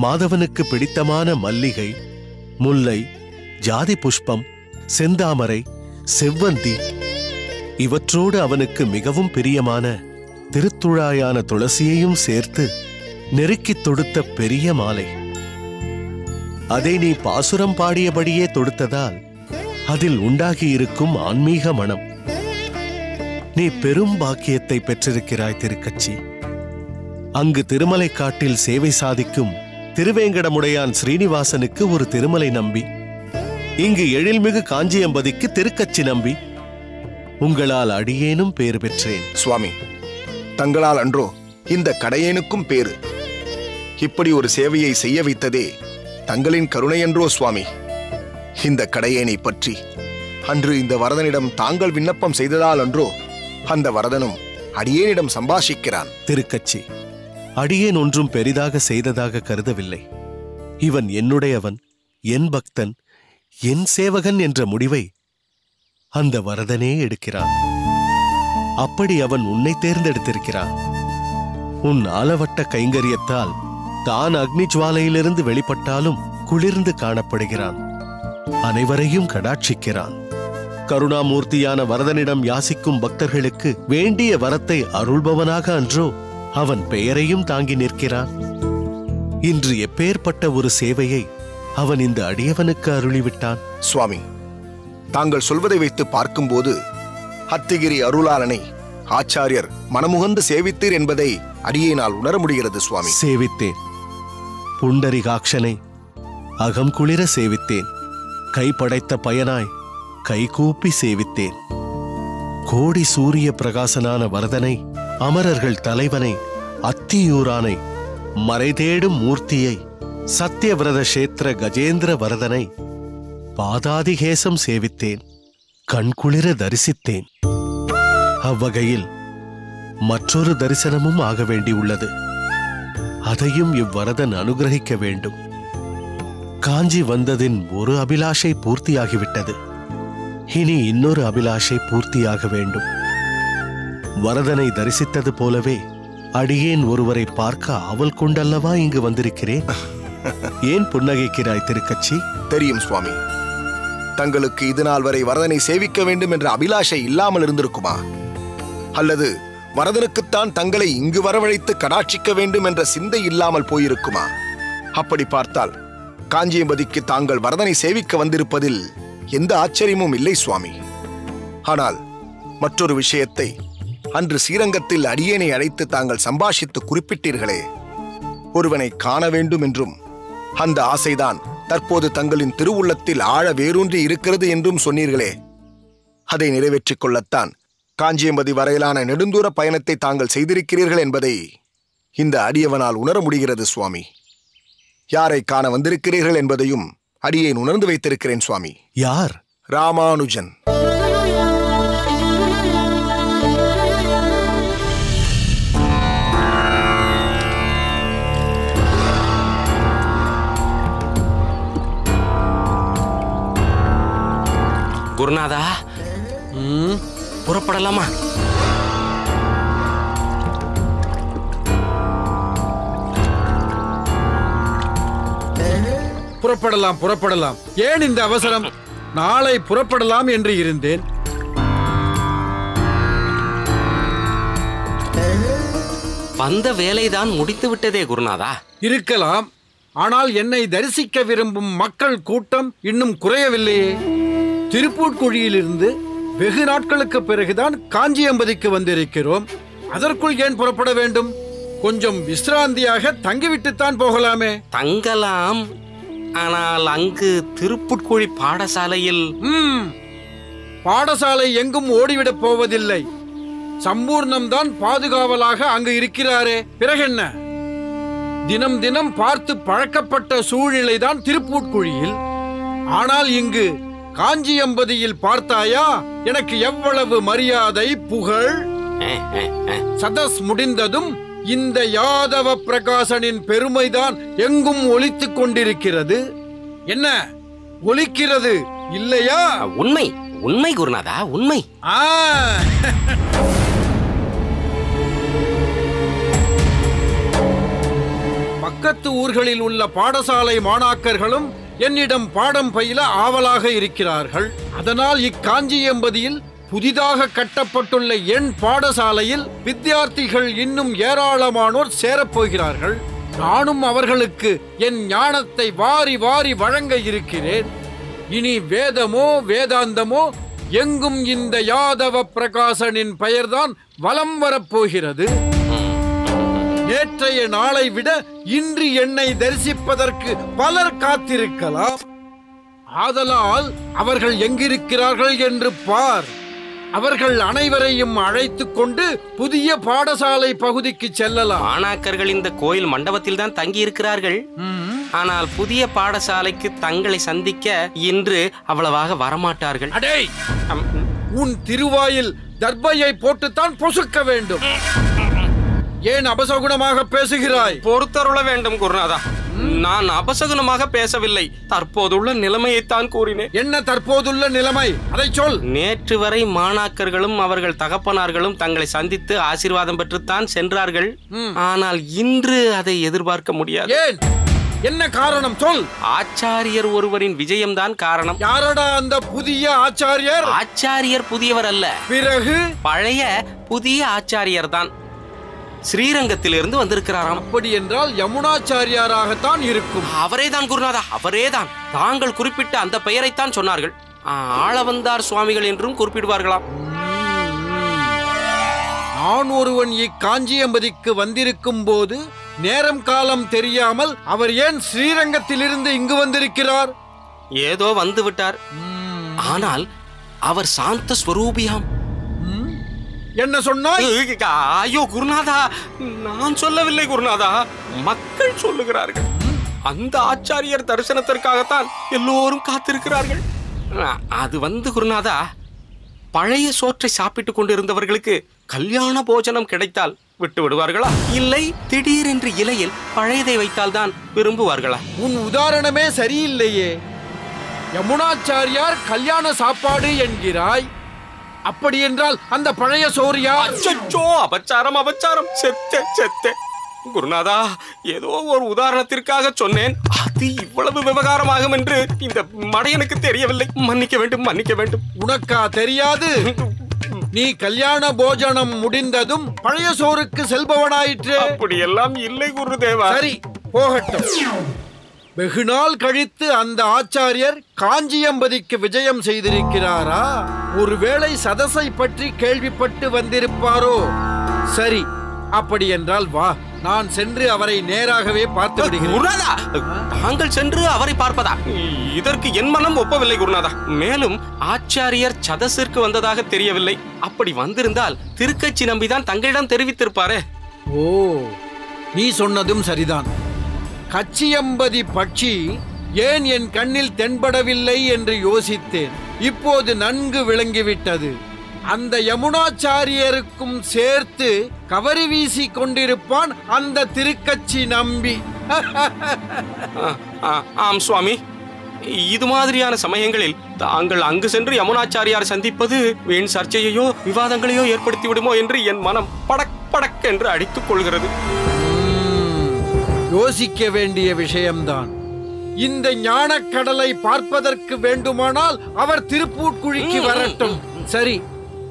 மாதவனுக்கு பிடித்தமான மல்லிகை, முல்லை, ஜாதி புஷ்பம், செந்தாமரை, செவ்வந்தி, இவற்றோடு அவனுக்கு மிகவும் பிரியமான திருத்துழாயான துளசியையும் சேர்த்து நெருக்கித் தொடுத்த பெரிய மாலை. அதை நீ பாசுரம் பாடியபடியே தொடுத்ததால் அதில் உண்டாகியிருக்கும் ஆன்மீக மனம். நீ பெரும் பாக்கியத்தை பெற்றிருக்கிறாய் திருக்கச்சி. அங்கு திருமலைக்காட்டில் சேவை சாதிக்கும் திருவேங்கடமுடையான் ஸ்ரீனிவாசனுக்கு ஒரு திருமலை நம்பி, இங்கு எழில்மிகு காஞ்சியம்பதிக்கு திருக்கச்சி நம்பி, உங்களால் அடியேனும் பேறு பெற்றேன். சுவாமி, தங்களால் அன்றோ இந்த கடையேனுக்கும் பேரு. இப்படி ஒரு சேவையை செய்ய வைத்ததே தங்களின் கருணை என்றோ சுவாமி. இந்த கடையேனை பற்றி அன்று இந்த வரதனிடம் தாங்கள் விண்ணப்பம் செய்ததால் அன்றோ அந்த வரதனும் அடியேனிடம் சம்பாஷிக்கிறான். திருக்கச்சி, அடியேன் ஒன்றும் பெரிதாக செய்ததாக கருதவில்லை. இவன் என்னுடையவன், என் பக்தன், என் சேவகன் என்ற முடிவை அந்த வரதனே எடுக்கிறான். அப்படி அவன் உன்னை தேர்ந்தெடுத்திருக்கிறான். உன் ஆலவட்ட கைங்கரியத்தால் தான் அக்னி ஜுவாலையிலிருந்து வெளிப்பட்டாலும் குளிர்ந்து காணப்படுகிறான். அனைவரையும் கடாட்சிக்கிறான். கருணாமூர்த்தியான வரதனிடம் யாசிக்கும் பக்தர்களுக்கு வேண்டிய வரத்தை அருள்பவனாக அன்றோ அவன் பெயரையும் தாங்கி நிற்கிறான். இன்று எப்பேற்பட்ட ஒரு சேவையை அவன் இந்த அடியவனுக்கு அருளிவிட்டான். சுவாமி, தாங்கள் சொல்வதை வைத்து பார்க்கும்போது அத்திகிரி அருளாளனை ஆச்சாரியர் மனமுகந்து சேவித்தீர் என்பதை அடியேனால் உணர முடிகிறது சுவாமி. சேவித்தேன். புண்டரிகாட்சனை அகம் குளிர சேவித்தேன். கைப்படைத்த பயனாய் கைகூப்பி சேவித்தேன். கோடி சூரிய பிரகாசனான வரதனை, அமரர்கள் தலைவனை, அத்தியூரானை, மறைதேடும் மூர்த்தியை, சத்தியவிரத கஷேத்திர கஜேந்திர வரதனை பாதாதிகேசம் சேவித்தேன். கண்குளிர தரிசித்தேன். அவ்வகையில் மற்றொரு தரிசனமும் ஆக வேண்டியுள்ளது. அதையும் இவ்வரதன் அனுகிரகிக்க வேண்டும். காஞ்சி வந்ததின் ஒரு அபிலாஷை பூர்த்தியாகிவிட்டது. இனி இன்னொரு அபிலாஷை பூர்த்தியாக வேண்டும். வரதனை தரிசித்தது போலவே அடியேன் ஒருவரை பார்க்க ஆவல் கொண்டல்லவா இங்கு வந்திருக்கிறேன். ஏன் புன்னகைக்கிறாய் திருக்கச்சி? தெரியும் சுவாமி, தங்களுக்கு இதுநாள் வரை வரதனை சேவிக்க வேண்டும் என்ற அபிலாஷை இல்லாமல் இருந்திருக்குமா? அல்லது வரதனுக்குத்தான் தங்களை இங்கு வரவழைத்து கடாட்சிக்க வேண்டும் என்ற சிந்தை இல்லாமல் போயிருக்குமா? அப்படி பார்த்தால் காஞ்சியம்பதிக்கு தாங்கள் வரதனை சேவிக்க வந்திருப்பதில் எந்த ஆச்சரியமும் இல்லை சுவாமி. ஆனால் மற்றொரு விஷயத்தை அன்று ஸ்ரீரங்கத்தில் அடியேனை அழைத்து தாங்கள் சம்பாஷித்து குறிப்பிட்டீர்களே, ஒருவனை காண வேண்டும் என்றும் அந்த ஆசைதான் தற்போது தங்களின் திருவுள்ளத்தில் ஆழ வேரூன்றி இருக்கிறது என்றும் சொன்னீர்களே, அதை நிறைவேற்றிக் கொள்ளத்தான் காஞ்சியம்பதி வரையிலான நெடுந்தூர பயணத்தை தாங்கள் செய்திருக்கிறீர்கள் என்பதை இந்த அடியவனால் உணர முடிகிறது சுவாமி. யாரை காண வந்திருக்கிறீர்கள் என்பதையும் அடியேன் உணர்ந்து வைத்திருக்கிறேன் சுவாமி. யார்? ராமானுஜன். குருநாதா, புறப்படலாமா? புறப்படலாம், புறப்படலாம். ஏன் இந்த அவசரம்? நாளை புறப்படலாம் என்று இருந்தேன். வந்த வேலைதான் முடித்து விட்டதே குருநாதா. இருக்கலாம். ஆனால் என்னை தரிசிக்க விரும்பும் மக்கள் கூட்டம் இன்னும் குறையவில்லையே. திருப்பூட்குழியிலிருந்து வெகு நாட்களுக்கு பிறகுதான் காஞ்சியம்பதிக்கு வந்திருக்கிறோம். அதற்குள் ஏன் புறப்பட வேண்டும்? கொஞ்சம் விசிராந்தியாக தங்கிவிட்டுத்தான் போகலாமே. தங்கலாம். ஆனால் அங்கு திருப்புட்குழி பாடசாலையில் பாடசாலை எங்கும் ஓடிவிடப் போவதில்லை. சம்பூர்ணம் தான் பாதுகாவலாக அங்கு இருக்கிறாரே. பிறகென்ன? தினம் தினம் பார்த்து பழக்கப்பட்ட சூழ்நிலைதான் திருப்பூட்குழியில். ஆனால் இங்கு காஞ்சியம்பதியில் பார்த்தாயா எனக்கு எவ்வளவு மரியாதை, புகழ். சதஸ் முடிந்ததும் இந்த யாதவ பிரகாசனின் பெருமைதான் எங்கும் ஒலித்துக் கொண்டிருக்கிறது. என்ன ஒலிக்கிறது இல்லையா? உண்மை, உண்மை குருநாதா, உண்மை. பக்கத்து ஊர்களில் உள்ள பாடசாலை மாணாக்கர்களும் என்னிடம் பாடம் பயில ஆவலாக இருக்கிறார்கள். அதனால் இக்காஞ்சியம்பதியில் புதிதாக கட்டப்பட்டுள்ள என் பாடசாலையில் வித்தியார்த்திகள் இன்னும் ஏராளமானோர் சேரப்போகிறார்கள். நானும் அவர்களுக்கு என் ஞானத்தை வாரி வாரி வழங்க இருக்கிறேன். இனி வேதமோ வேதாந்தமோ எங்கும் இந்த யாதவ பிரகாசனின் பெயர்தான் வலம் வரப்போகிறது. நேற்றைய நாளை விட இன்று என்னை தரிசிப்பதற்கு பலர் காத்திருக்கலாம். ஆதலால் அவர்கள் எங்கிருக்கிறார்கள் என்று பார். அவர்கள் அனைவரையும் அழைத்துக் கொண்டு புதிய பாடசாலை பகுதிக்கு செல்லலாம். மாணாக்கர்கள் இந்த கோயில் மண்டபத்தில் தான் தங்கி இருக்கிறார்கள். ஆனால் புதிய பாடசாலைக்கு தங்களை சந்திக்க இன்று அவ்வளவாக வரமாட்டார்கள். அடே, உன் திருவாயில் தர்பையை போட்டுத்தான் பொசுக்க வேண்டும். ஏன் அபசகுணமாக பேசுகிறாய்? பொறுத்தருள வேண்டும் குருநாதா. நான் அபசகுனமாக பேசவில்லை. தற்போதுள்ள நிலைமையைத்தான் கூறினேன். என்ன தற்போதுள்ள நிலைமை? அதை சொல். நேற்று வரை மாணாக்கர்களும் அவர்கள் தகப்பனார்களும் தங்களை சந்தித்து ஆசீர்வாதம் பெற்றுத்தான் சென்றார்கள். ஆனால் இன்று அதை எதிர்பார்க்க முடியாது. ஏன்? என்ன காரணம் சொல். ஆச்சாரியர் ஒருவரின் விஜயம்தான் காரணம். யாரடா அந்த புதிய ஆச்சாரியர்? ஆச்சாரியர் புதியவர் அல்ல, பிறகு பழைய புதிய ஆச்சாரியர் தான். ஸ்ரீரங்கத்திலிருந்து வந்திருக்கிறாராம். அப்படி என்றால் யமுனாச்சாரியாராகத்தான் இருக்கும். அவரேதான் குருநாதா, அவரேதான். தாங்கள் குறிப்பிட்ட அந்த பெயரைத்தான் சொன்னார்கள். ஆளவந்தார் சுவாமிகள் என்றும் குறிப்பிடுவார்களாம். நான் ஒருவன் இக்காஞ்சியம்பதிக்கு வந்திருக்கும் போது நேரம் காலம் தெரியாமல் அவர் ஏன் ஸ்ரீரங்கத்திலிருந்து இங்கு வந்திருக்கிறார்? ஏதோ வந்து விட்டார். ஆனால் அவர் சாந்த ஸ்வரூபியாம். என்ன சொன்னாய்? ஐயோ குருநாதா, நான் சொல்லவில்லை குருநாதா, மக்கள் சொல்லுகிறார்கள். அந்த ஆச்சாரியர் தரிசனத்திற்காகத்தான் எல்லோரும் காத்திருக்கிறார்கள். அது வந்து குருநாதா, பழைய சோற்றை சாப்பிட்டுக் கொண்டிருந்தவர்களுக்கு கல்யாண போஜனம் கிடைத்தால் விட்டு விடுவார்களா? இல்லை திடீரென்று இலையில் பழையதை வைத்தால் தான் விரும்புவார்களா? உன் உதாரணமே சரியில்லையே. யமுனாச்சாரியார் கல்யாண சாப்பாடு என்கிறாய். அப்படி என்றால் அந்த பழைய சோரியா? அச்சச்சோ, அபச்சாரம் அபச்சாரம். செத்தே செத்தே குருநாதா, ஏதோ ஒரு உதாரணத்திற்காக சொன்னேன். அது இவ்வளவு விவகாரமாகும் என்று இந்த மடையனுக்கு தெரியவில்லை. மன்னிக்க வேண்டும், மன்னிக்க வேண்டும். உனக்கா தெரியாது? நீ கல்யாண போஜனம் முடிந்ததும் பழைய சோறுக்கு செல்பவனாயிற்று. அப்படியெல்லாம் இல்லை குருதேவா. சரி, போகட்டும். வெகு நாள் கழித்து அந்த ஆச்சாரியர் காஞ்சியம்பதிக்கு விஜயம் செய்திருக்கிறாரா? ஒருவேளை சதசை பற்றி கேள்விப்பட்டு வந்திருப்பாரோ? சரி, அப்படி என்றால் வா, நான் சென்று அவரை நேராகவே பார்த்து விடுகிறேன். குருநாதா, தாங்கள் சென்று அவரை பார்ப்பதா? இதற்கு என் மனம் ஒப்பவில்லை குருநாதா. மேலும் ஆச்சாரியர் சதசிற்கு வந்ததாக தெரியவில்லை. அப்படி வந்திருந்தால் திருக்கச்சி நம்பிதான் தங்களிடம் தெரிவித்திருப்பாரே. ஓ, நீ சொன்னதும் சரிதான். கச்சியம்பதி பட்சி ஏன் என் கண்ணில் தென்படவில்லை என்று யோசித்தேன். இப்போது நன்கு விளங்கிவிட்டது. அந்த யமுனாச்சாரியருக்கும் சேர்த்து கவரி வீசி கொண்டிருப்பான் அந்த திருக்கச்சி நம்பி. ஆம் சுவாமி, இது மாதிரியான சமயங்களில் தாங்கள் அங்கு சென்று யமுனாச்சாரியார் சந்திப்பது வீண் சர்ச்சையையோ விவாதங்களையோ ஏற்படுத்தி விடுமோ என்று என் மனம் படக் படக் என்று அடித்துக் கொள்கிறது. யோசிக்க வேண்டிய விஷயம்தான். இந்த ஞானக்கடலை பார்ப்பதற்கு வேண்டுமானால் அவர் திருப்பூட்குழிக்கு வரட்டும். சரி,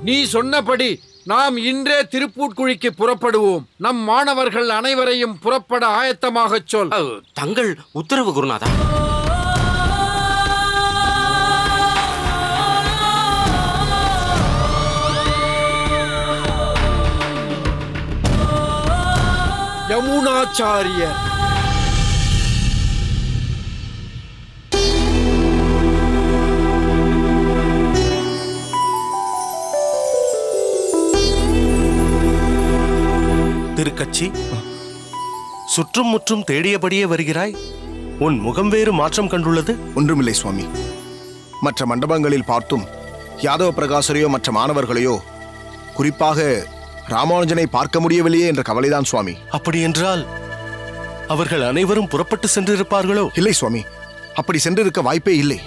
நீ சொன்னபடி நாம் இன்றே திருப்பூட்குழிக்கு புறப்படுவோம். நம் மாணவர்கள் அனைவரையும் புறப்பட ஆயத்தமாக சொல். தங்கள் உத்தரவு குருநாதா. யமுனாச்சாரியர் திருக்கச்சி, சுற்றும் முற்றும் தேடியபடியே வருகிறாய். உன் முகம் வேறு மாற்றம் கண்டுள்ளது. ஒன்றுமில்லை சுவாமி. மற்ற மண்டபங்களில் பார்த்தும் யாதவ பிரகாசரையோ மற்ற மாணவர்களையோ, குறிப்பாக ராமானுஜனை பார்க்க முடியவில்லையே என்ற கவலைதான் சுவாமி. அப்படி என்றால் அவர்கள் அனைவரும் புறப்பட்டு சென்றிருப்பார்களோ? இல்லை சுவாமி, அப்படி சென்றிருக்க வாய்ப்பே இல்லை.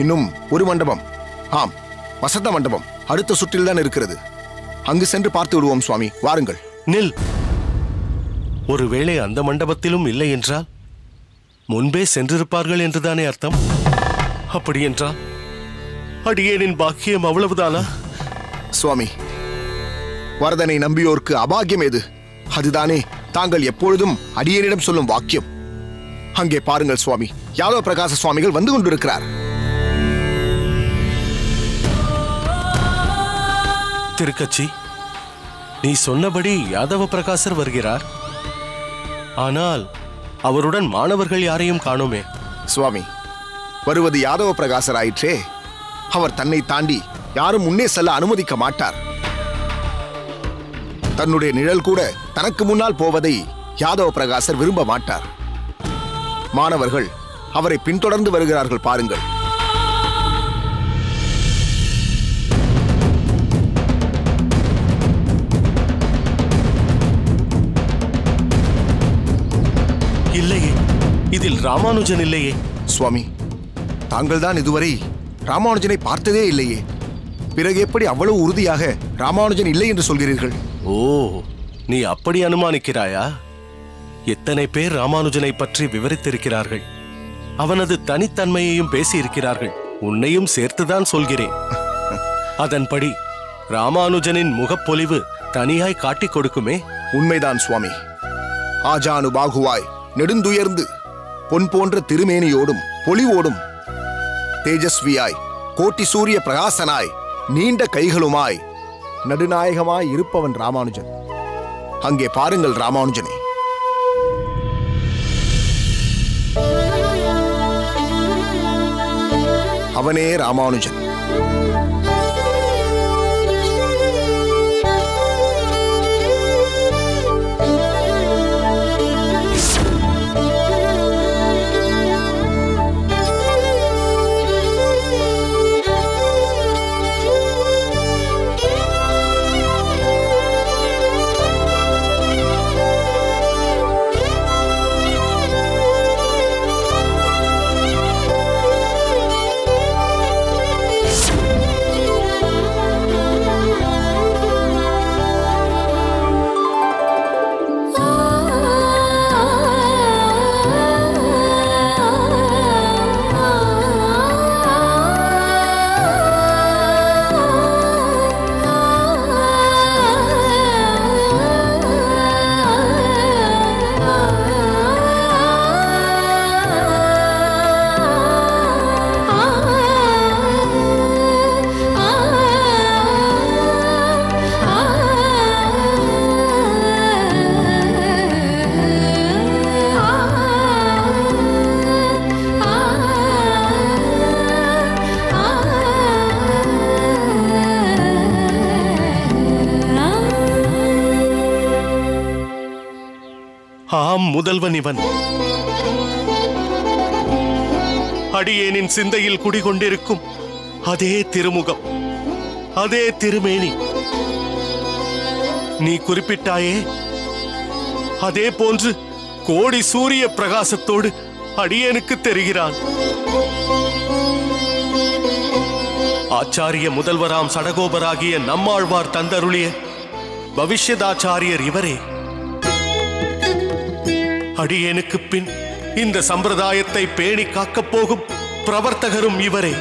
இன்னும் ஒரு மண்டபம், ஆம், வசந்த மண்டபம் அடுத்த சுற்றில் தான் இருக்கிறது. அங்கு சென்று பார்த்து விடுவோம் சுவாமி. வாருங்கள். நில். ஒருவேளை அந்த மண்டபத்திலும் இல்லை என்றால் முன்பே சென்றிருப்பார்கள் என்றுதானே அர்த்தம்? அப்படி என்றால் அடியேனின் பாக்கியம் அவ்வளவுதானா? சுவாமி, வரதனை நம்பியோர்க்கு அபாகியம் எது? அதுதானே தாங்கள் எப்பொழுதும் அடியேனிடம் சொல்லும் வாக்கியம். அங்கே பாருங்கள் சுவாமி, யாதவ பிரகாச சுவாமிகள் வந்து கொண்டிருக்கிறார். திருக்கச்சி, நீ சொன்னபடி யாதவ பிரகாசர் வருகிறார். ஆனால் அவருடன் மாணவர்கள் யாரையும் காணோமே. சுவாமி, வருவது யாதவ பிரகாசர் ஆயிற்றே. அவர் தன்னை தாண்டி யாரும் முன்னே செல்ல அனுமதிக்க மாட்டார். தன்னுடைய நிழல் கூட தனக்கு முன்னால் போவதை யாதவ பிரகாசர் விரும்ப மாட்டார். மாணவர்கள் அவரை பின்தொடர்ந்து வருகிறார்கள் பாருங்கள். இல்லையே, இதில் ராமானுஜன் இல்லையே. சுவாமி, தாங்கள்தான் இதுவரை ராமானுஜனை பார்த்ததே இல்லையே. பிறகு எப்படி அவ்வளவு உறுதியாக ராமானுஜன் இல்லை என்று சொல்கிறீர்கள்? ஓ, நீ அப்படி அனுமானிக்கிறாயா? எத்தனை பேர் ராமானுஜனை பற்றி விவரித்திருக்கிறார்கள். அவனது தனித்தன்மையையும் பேசியிருக்கிறார்கள். உன்னையும் சேர்த்துதான் சொல்கிறேன். அதன்படி ராமானுஜனின் முகப்பொலிவு தனியாய் காட்டிக் கொடுக்குமே. உண்மைதான் சுவாமி. ஆஜானு பாகுவாய் நெடுந்துயர்ந்து பொன் போன்ற திருமேனியோடும் பொலிவோடும் தேஜஸ்வியாய் கோட்டி சூரிய பிரகாசனாய் நீண்ட கைகளுமாய் நடுநாயகமாய் இருப்பவன் ராமானுஜன். அங்கே பாருங்கள் ராமானுஜனை. அவனே ராமானுஜன். ஆம், முதல்வன் இவன். அடியேனின் சிந்தையில் குடிகொண்டிருக்கும் அதே திருமுகம், அதே திருமேனி. நீ குறிப்பிட்டாயே, அதே போன்று கோடி சூரிய பிரகாசத்தோடு அடியேனுக்கு தெரிகிறான். ஆச்சாரிய முதல்வராம் சடகோபராகிய நம்மாழ்வார் தந்தருளிய பவிஷ்யதாச்சாரியர் இவரே. அடியேனுக்கு பின் இந்த சம்பிரதாயத்தை பேணி காக்கப் போகும் பிரவர்த்தகரும் இவரே.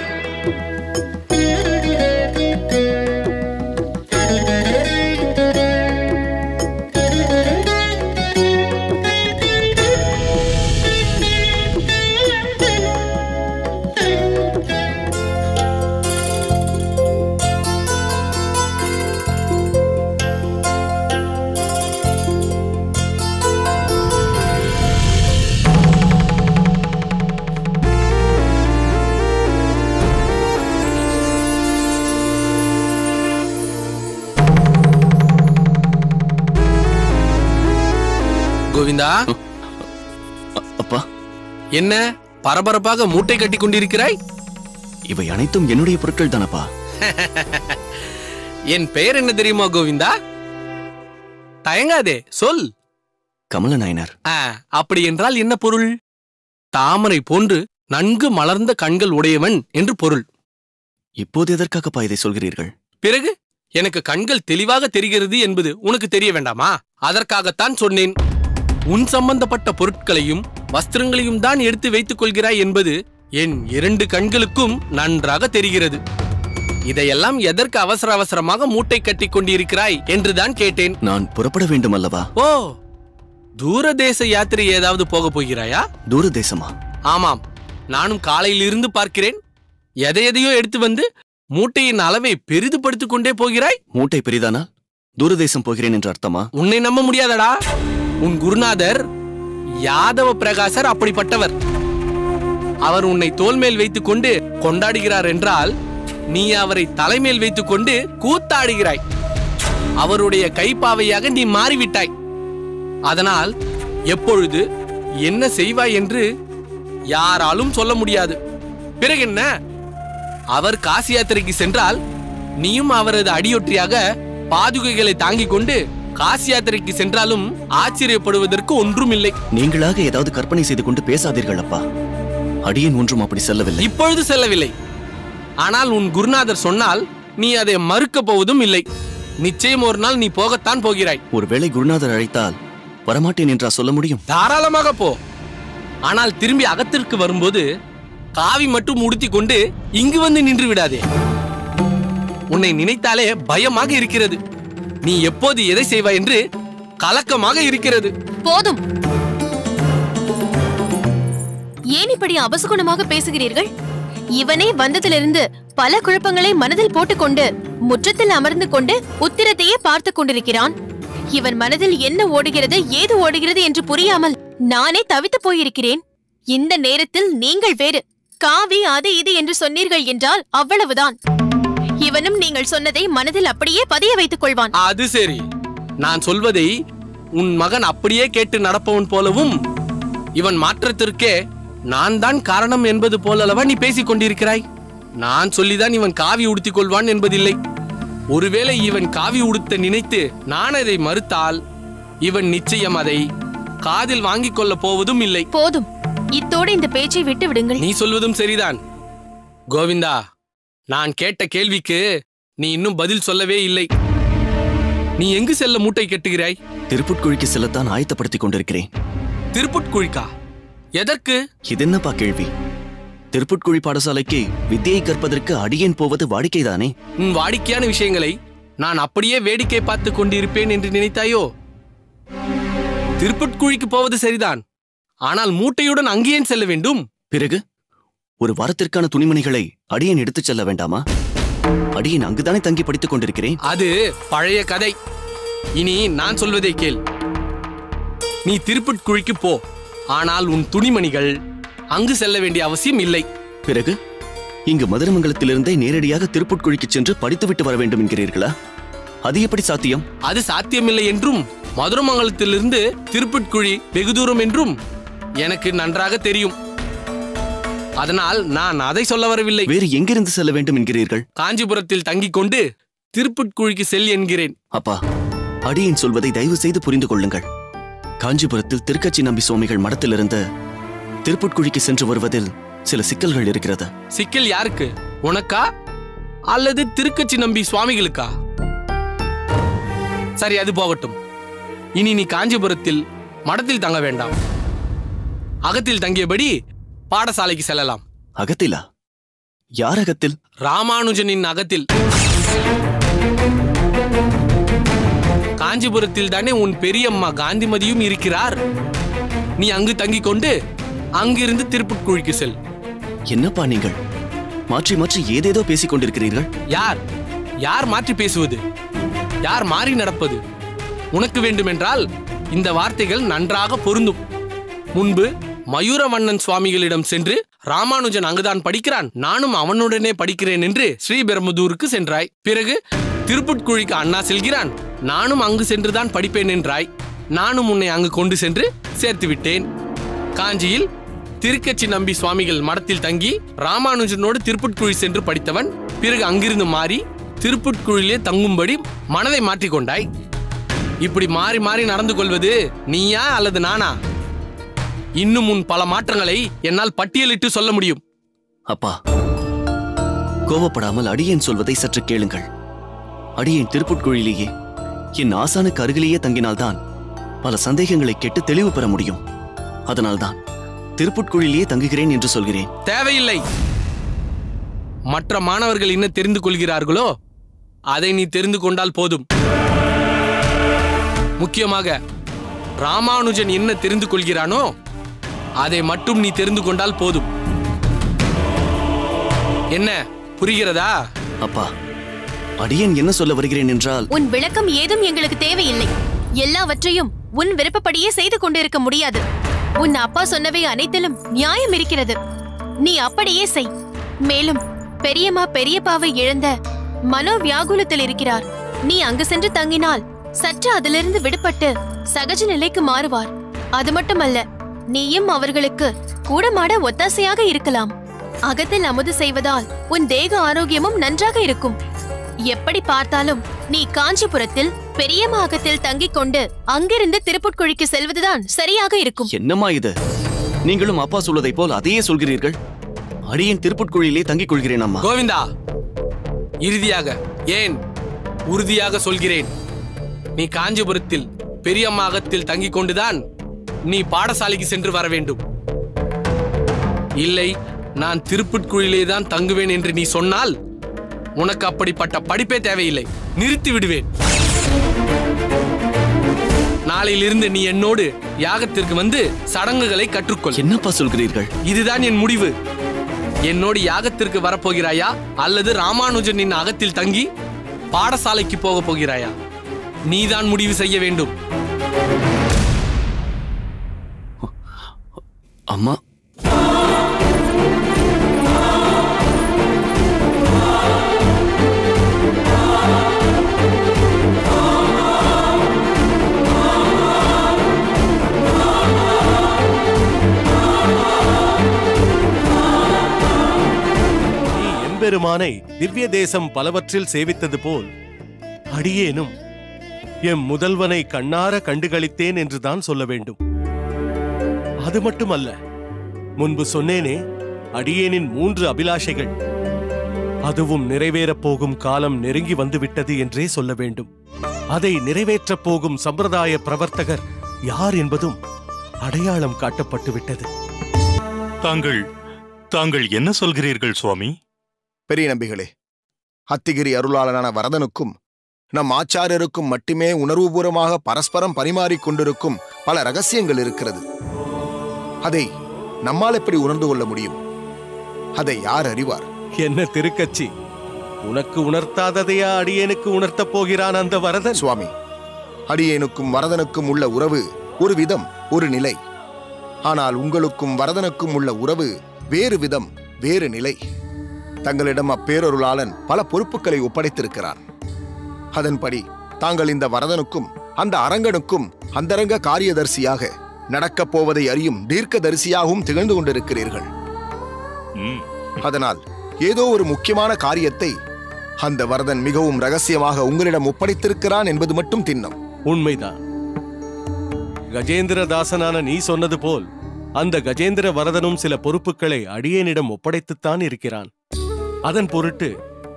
கோவிந்தா, அப்பா, என்ன பரபரப்பாக மூட்டை கட்டி கொண்டிருக்கிறாய்? இவை அனைத்தும் என்னுடைய பொருட்கள் தானப்பா. என் பெயர் என்ன தெரியுமா கோவிந்தா? தயங்காதே, சொல். கமல நாயனார். அப்படி என்றால் என்ன பொருள்? தாமரை போன்று நன்கு மலர்ந்த கண்கள் உடையவன் என்று பொருள். இப்போது எதற்காகப்பா இதை சொல்கிறீர்கள்? பிறகு எனக்கு கண்கள் தெளிவாக தெரிகிறது என்பது உனக்கு தெரிய வேண்டாமா? அதற்காகத்தான் சொன்னேன். உன் சம்பந்தப்பட்ட பொருட்களையும் வஸ்திரங்களையும் தான் எடுத்து வைத்துக் கொள்கிறாய் என்பது என் 2 கண்களுக்கும் நன்றாக தெரிகிறது. இதையெல்லாம் எதற்கு அவசர அவசரமாக மூட்டை கட்டி கொண்டிருக்கிறாய் என்றுதான் கேட்டேன். நான் புறப்பட வேண்டும் அல்லவா? ஓ, தூரதேச யாத்திரை ஏதாவது போக போகிறாயா? தூரதேசமா? ஆமாம், நானும் காலையிலிருந்து பார்க்கிறேன். எதையோ எடுத்து வந்து மூட்டையின் அளவை பெரிதுபடுத்திக் கொண்டே போகிறாய். மூட்டை பெரிதானா தூரதேசம் போகிறேன் என்று அர்த்தமா? உன்னை நம்ப முடியாதடா. உன் குருநாதர் யாதவ பிரகாசர் அப்படிப்பட்டவர். அவர் உன்னை தோள் மேல் வைத்துக் கொண்டு கொண்டாடுகிறார் என்றால் நீ அவரை தலைமேல் வைத்துக் கொண்டு கூத்தாடுகிறாய். அவருடைய கைப்பாவையாக நீ மாறிவிட்டாய். அதனால் எப்பொழுது என்ன செய்வாய் என்று யாராலும் சொல்ல முடியாது. பிறகு என்ன? அவர் காசி யாத்திரைக்கு சென்றால் நீயும் அவரது அடியொற்றியாக பாதுகைகளை தாங்கிக் கொண்டு காசி யாத்திரைக்கு சென்றாலும் ஆச்சரியப்படுவதற்கு ஒன்றும் இல்லை. நீங்களாக ஏதாவது கற்பனை செய்து கொண்டு பேசாதீர்கள் அப்பா. அடியேன் ஒன்றும் அப்படி செல்லவில்லை. இப்பொழுது செல்லவில்லை. ஆனால் உன் குருநாதர் சொன்னால் நீ அதை மறுக்க போவதும் இல்லை. நிச்சயம் ஒரு நாள் நீ போகத்தான் போகிறாய். ஒருவேளை குருநாதர் அழைத்தால் வரமாட்டேன் என்றா சொல்ல முடியும்? தாராளமாக போ. ஆனால் திரும்பி அகத்திற்கு வரும்போது காவி மட்டும் உடுத்தி கொண்டு இங்கு வந்து நின்று விடாதே. உன்னை நினைத்தாலே பயமாக இருக்கிறது. நீ எப்போது எதை செய்வாய் என்று கலக்கமாக இருக்கிறது. போதும். ஏன் இப்படி அபசகுணமாக பேசுகிறீர்கள்? இவனே வந்ததிலிருந்து பல குழப்பங்களை மனதில் போட்டுக்கொண்டு முற்றத்தில் அமர்ந்து கொண்டு உத்திரத்தையே பார்த்து கொண்டிருக்கிறான். இவன் மனதில் என்ன ஓடுகிறது, ஏது ஓடுகிறது என்று புரியாமல் நானே தவித்து போயிருக்கிறேன். இந்த நேரத்தில் நீங்கள் வேறு காவி அது இது என்று சொன்னீர்கள் என்றால் அவ்வளவுதான். இவனும் நீங்கள் சொன்னதை மனதில் அப்படியே பதிய வைத்துக் கொள்வான். அது சரி. நான் சொல்வதை உன் மகன் அப்படியே கேட்டு நடப்பவன் போலவும், இவன் மாற்றத்திற்கே நான் தான் காரணம் என்பது போலவா நீ பேசிக் கொண்டிருக்கிறாய்? நான் சொல்லிதான் இவன் காவி உடுத்திக் கொள்வான் என்பதில்லை. ஒருவேளை இவன் காவி உடுத்த நினைத்து நான் அதை மறுத்தால் இவன் நிச்சயம் அதை காதில் வாங்கிக் கொள்ள போவதும் இல்லை. போதும், இத்தோடு இந்த பேச்சை விட்டு விடுங்கள். நீ சொல்வதும் சரிதான். கோவிந்தா, நான் கேட்ட கேள்விக்கு நீ இன்னும் பதில் சொல்லவே இல்லை. நீ எங்கு செல்ல மூட்டை கட்டுகிறாய்? திருப்புட்குழிக்கு செல்லத்தான் ஆயத்தப்படுத்திக் கொண்டிருக்கிறேன். திருப்புட்குழிக்கா? எதற்கு? இது என்னப்பா கேள்வி? திருப்புட்குழி பாடசாலைக்கு வித்தியை கற்பதற்கு அடியேன் போவது வாடிக்கைதானே? உன் வாடிக்கையான விஷயங்களை நான் அப்படியே வேடிக்கை பார்த்து கொண்டிருப்பேன் என்று நினைத்தாயோ? திருப்புட்குழிக்கு போவது சரிதான். ஆனால் மூட்டையுடன் அங்கேயும் செல்ல வேண்டும். பிறகு ஒரு வாரத்திற்கான துணிமணிகளை அடியேன் எடுத்துச் செல்ல வேண்டாமா? அடியேன் அங்குதானே தங்கி படித்துக் கொண்டிருக்கிறேன். அது பழைய கதை. இனி நான் சொல்வதை கேள். நீ திருப்புட்குழிக்கு போ. ஆனால் உன் துணிமணிகள் அங்கு செல்ல வேண்டிய அவசியம் இல்லை. பிறகு இங்கு மதுரமங்கலத்திலிருந்தே நேரடியாக திருப்புட்குழிக்கு சென்று படித்துவிட்டு வர வேண்டும் என்கிறீர்களா? அது எப்படி சாத்தியம்? அது சாத்தியமில்லை என்றும் மதுரமங்கலத்திலிருந்து திருப்புட்குழி வெகு தூரம் என்றும் எனக்கு நன்றாக தெரியும். அதனால் நான் அதை சொல்ல வரவில்லை. வேறு எங்கிருந்து செல்ல வேண்டும் என்கிறீர்கள்? காஞ்சிபுரத்தில் தங்கிக் கொண்டு திருப்புட்குழிக்கு செல் என்கிறேன். அப்பா, அடியேன் சொல்வதை தயவு செய்து புரிந்து கொள்ளுங்கள். காஞ்சிபுரத்தில் திருக்கச்சி நம்பி சுவாமிகள் மடத்திலிருந்து திருப்புட்குழிக்கு சென்று வருவதில் சில சிக்கல்கள் இருக்கிறது. சிக்கல் யாருக்கு? உனக்கா அல்லது திருக்கச்சி நம்பி சுவாமிகளுக்கா? சரி, அது போகட்டும். இனி நீ காஞ்சிபுரத்தில் மடத்தில் தங்க வேண்டாம். அகத்தில் தங்கியபடி பாடசாலைக்கு செல்லலாம். அகத்திலா? யார் அகத்தில்? ராமானுஜனின் அகத்தில். காஞ்சிபுரத்தில் தானே உன் பெரியம்மா காந்திமதியும் இருக்கிறார். நீ அங்கு தங்கிக் கொண்டு அங்கிருந்து திருப்புட்குழிக்கு செல். என்னப்பா நீங்கள் மாற்றி மாற்றி ஏதேதோ பேசிக் கொண்டிருக்கிறீர்கள். யார் யார் மாற்றி பேசுவது? யார் மாறி நடப்பது? உனக்கு வேண்டுமென்றால் இந்த வார்த்தைகள் நன்றாக பொருந்தும். முன்பு மயூரவண்ணன் சுவாமிகளிடம் சென்று ராமானுஜன் அங்குதான் படிக்கிறான், நானும் அவனுடனே படிக்கிறேன் என்று ஸ்ரீபெரும்புதூருக்கு சென்றாய். பிறகு திருப்புட்குழிக்கு அண்ணா செல்கிறான், நானும் அங்கு சென்றுதான் படிப்பேன் என்றாய். நானும் உன்னை அங்கு கொண்டு சென்று சேர்த்து விட்டேன். காஞ்சியில் திருக்கச்சி நம்பி சுவாமிகள் மடத்தில் தங்கி ராமானுஜனோடு திருப்புட்குழி சென்று படித்தவன் பிறகு அங்கிருந்து மாறி திருப்புட்குழியிலே தங்கும்படி மனதை மாற்றிக்கொண்டாய். இப்படி மாறி மாறி நடந்து கொள்வது நீயா அல்லது நானா? இன்னும் உன் பல மாற்றங்களை என்னால் பட்டியலிட்டு சொல்ல முடியும். அப்பா, கோபப்படாமல் அடியேன் சொல்வதை சற்று கேளுங்கள். அடியேன் திருப்புட்குழியிலேயே என் ஆசானுக்கு அருகிலேயே தங்கினால்தான் பல சந்தேகங்களை கேட்டு தெளிவு பெற முடியும். அதனால்தான் திருப்புட்குழியிலேயே தங்குகிறேன் என்று சொல்கிறேன். தேவையில்லை. மற்ற மாணவர்கள் என்ன தெரிந்து கொள்கிறார்களோ அதை நீ தெரிந்து கொண்டால் போதும். முக்கியமாக ராமானுஜன் என்ன தெரிந்து கொள்கிறானோ அதை மட்டும் நீ தெரிந்து கொண்டால் போதும். என்ன புரிகிறதா? அப்பா, அடியேன் என்ன சொல்ல வருகிறேன் என்றால், உன் விளக்கம் ஏதும் எங்களுக்கு தேவையில்லை. எல்லாவற்றையும் உன் விருப்பப்படியே செய்து கொண்டிருக்க முடியாது. உன் அப்பா சொன்னவை அனைத்திலும் நியாயம் இருக்கிறது. நீ அப்படியே செய். மேலும் பெரியம்மா பெரியப்பாவை இழந்த மனோவியாகுலத்தில் இருக்கிறார். நீ அங்கு சென்று தங்கினால் சற்று அதிலிருந்து விடுபட்டு சகஜ நிலைக்கு மாறுவார். அது மட்டுமல்ல, நீயும் அவர்களுக்கு கூடமாட ஒத்தாசையாக இருக்கலாம். அகத்தில் அமுது செய்வதால் உன் தேக ஆரோக்கியமும் நன்றாக இருக்கும். எப்படி பார்த்தாலும் நீ காஞ்சிபுரத்தில் பெரியமாகத்தில் தங்கிக் கொண்டு அங்கிருந்து திருப்புட்குழிக்கு செல்வதுதான் சரியாக இருக்கும். என்னம்மா இது? நீங்களும் அப்பா சொல்வதை போல் அதையே சொல்கிறீர்கள். அடியேன் திருப்புட்குழியிலே தங்கிக் கொள்கிறேன் அம்மா. கோவிந்தா, இறுதியாக ஏன் உறுதியாக சொல்கிறேன், நீ காஞ்சிபுரத்தில் பெரியம்மாகத்தில் தங்கிக் கொண்டுதான் நீ பாடசாலைக்கு சென்று வர வேண்டும். இல்லை, நான் திருப்புட்குழியிலே தான் தங்குவேன் என்று நீ சொன்னால் உனக்கு அப்படிப்பட்ட படிப்பே தேவையில்லை, நிறுத்தி விடுவேன். நாளையிலிருந்து நீ என்னோடு யாகத்திற்கு வந்து சடங்குகளை கற்றுக்கொள். என்னப்பா சொல்கிறீர்கள்? இதுதான் என் முடிவு. என்னோடு யாகத்திற்கு வரப்போகிறாயா அல்லது ராமானுஜனின் அகத்தில் தங்கி பாடசாலைக்கு போக போகிறாயா? நீதான் முடிவு செய்ய வேண்டும். அம்மா, பெருமானை திவ்ய தேசம் பலவற்றில் சேவித்தது போல் அடியேனும் எம் முதல்வனை கண்ணார கண்டுகளித்தேன் என்றுதான் சொல்ல வேண்டும். அது மட்டுமல்ல, முன்பு சொன்னேனே, அடியேனின் 3 அபிலாஷைகள், அதுவும் நிறைவேறப் போகும் காலம் நெருங்கி வந்துவிட்டது என்றே சொல்ல வேண்டும். அதை நிறைவேற்றப் போகும் சம்பிரதாய பிரவர்த்தகர் யார் என்பதும் அடையாளம் காட்டப்பட்டு விட்டது. தாங்கள் என்ன சொல்கிறீர்கள் சுவாமி? பெரிய நம்பிகளே, அத்திகிரி அருளாளனான வரதனுக்கும் நம் ஆச்சாரியருக்கும் மட்டுமே உணர்வுபூர்வமாக பரஸ்பரம் பரிமாறிக்கொண்டிருக்கும் பல ரகசியங்கள் இருக்கிறது. அதை நம்மால் எப்படி உணர்ந்து கொள்ள முடியும்? அதை யார் அறிவார்? என்ன திருக்கட்சி, உனக்கு உணர்த்தாததையா அடியேனுக்கு உணர்த்தப் போகிறான் அந்த வரதன்? சுவாமி, அடியேனுக்கும் வரதனுக்கும் உள்ள உறவு ஒரு விதம், ஒரு நிலை. ஆனால் உங்களுக்கும் வரதனுக்கும் உள்ள உறவு வேறு விதம், வேறு நிலை. தங்களிடம் அப்பேரருளாளன் பல பொறுப்புகளை ஒப்படைத்திருக்கிறார். அதன்படி தாங்கள் இந்த வரதனுக்கும் அந்த அரங்கனுக்கும் அந்தரங்க காரியதர்சியாக, நடக்கப் போவதை அறியும் தீர்க்கதரிசியாகவும் திகழ்ந்து கொண்டிருக்கிறீர்கள். அதனால் ஏதோ ஒரு முக்கியமான காரியத்தை அந்த வரதன் மிகவும் ரகசியமாக உங்களிடம் ஒப்படைத்திருக்கிறான் என்பது மட்டும் திண்ணம். உண்மைதான். கஜேந்திரதாசனான நீ சொன்னது போல் அந்த கஜேந்திர வரதனும் சில பொறுப்புகளை அடியேனிடம் ஒப்படைத்துத்தான் இருக்கிறான். அதன் பொருட்டு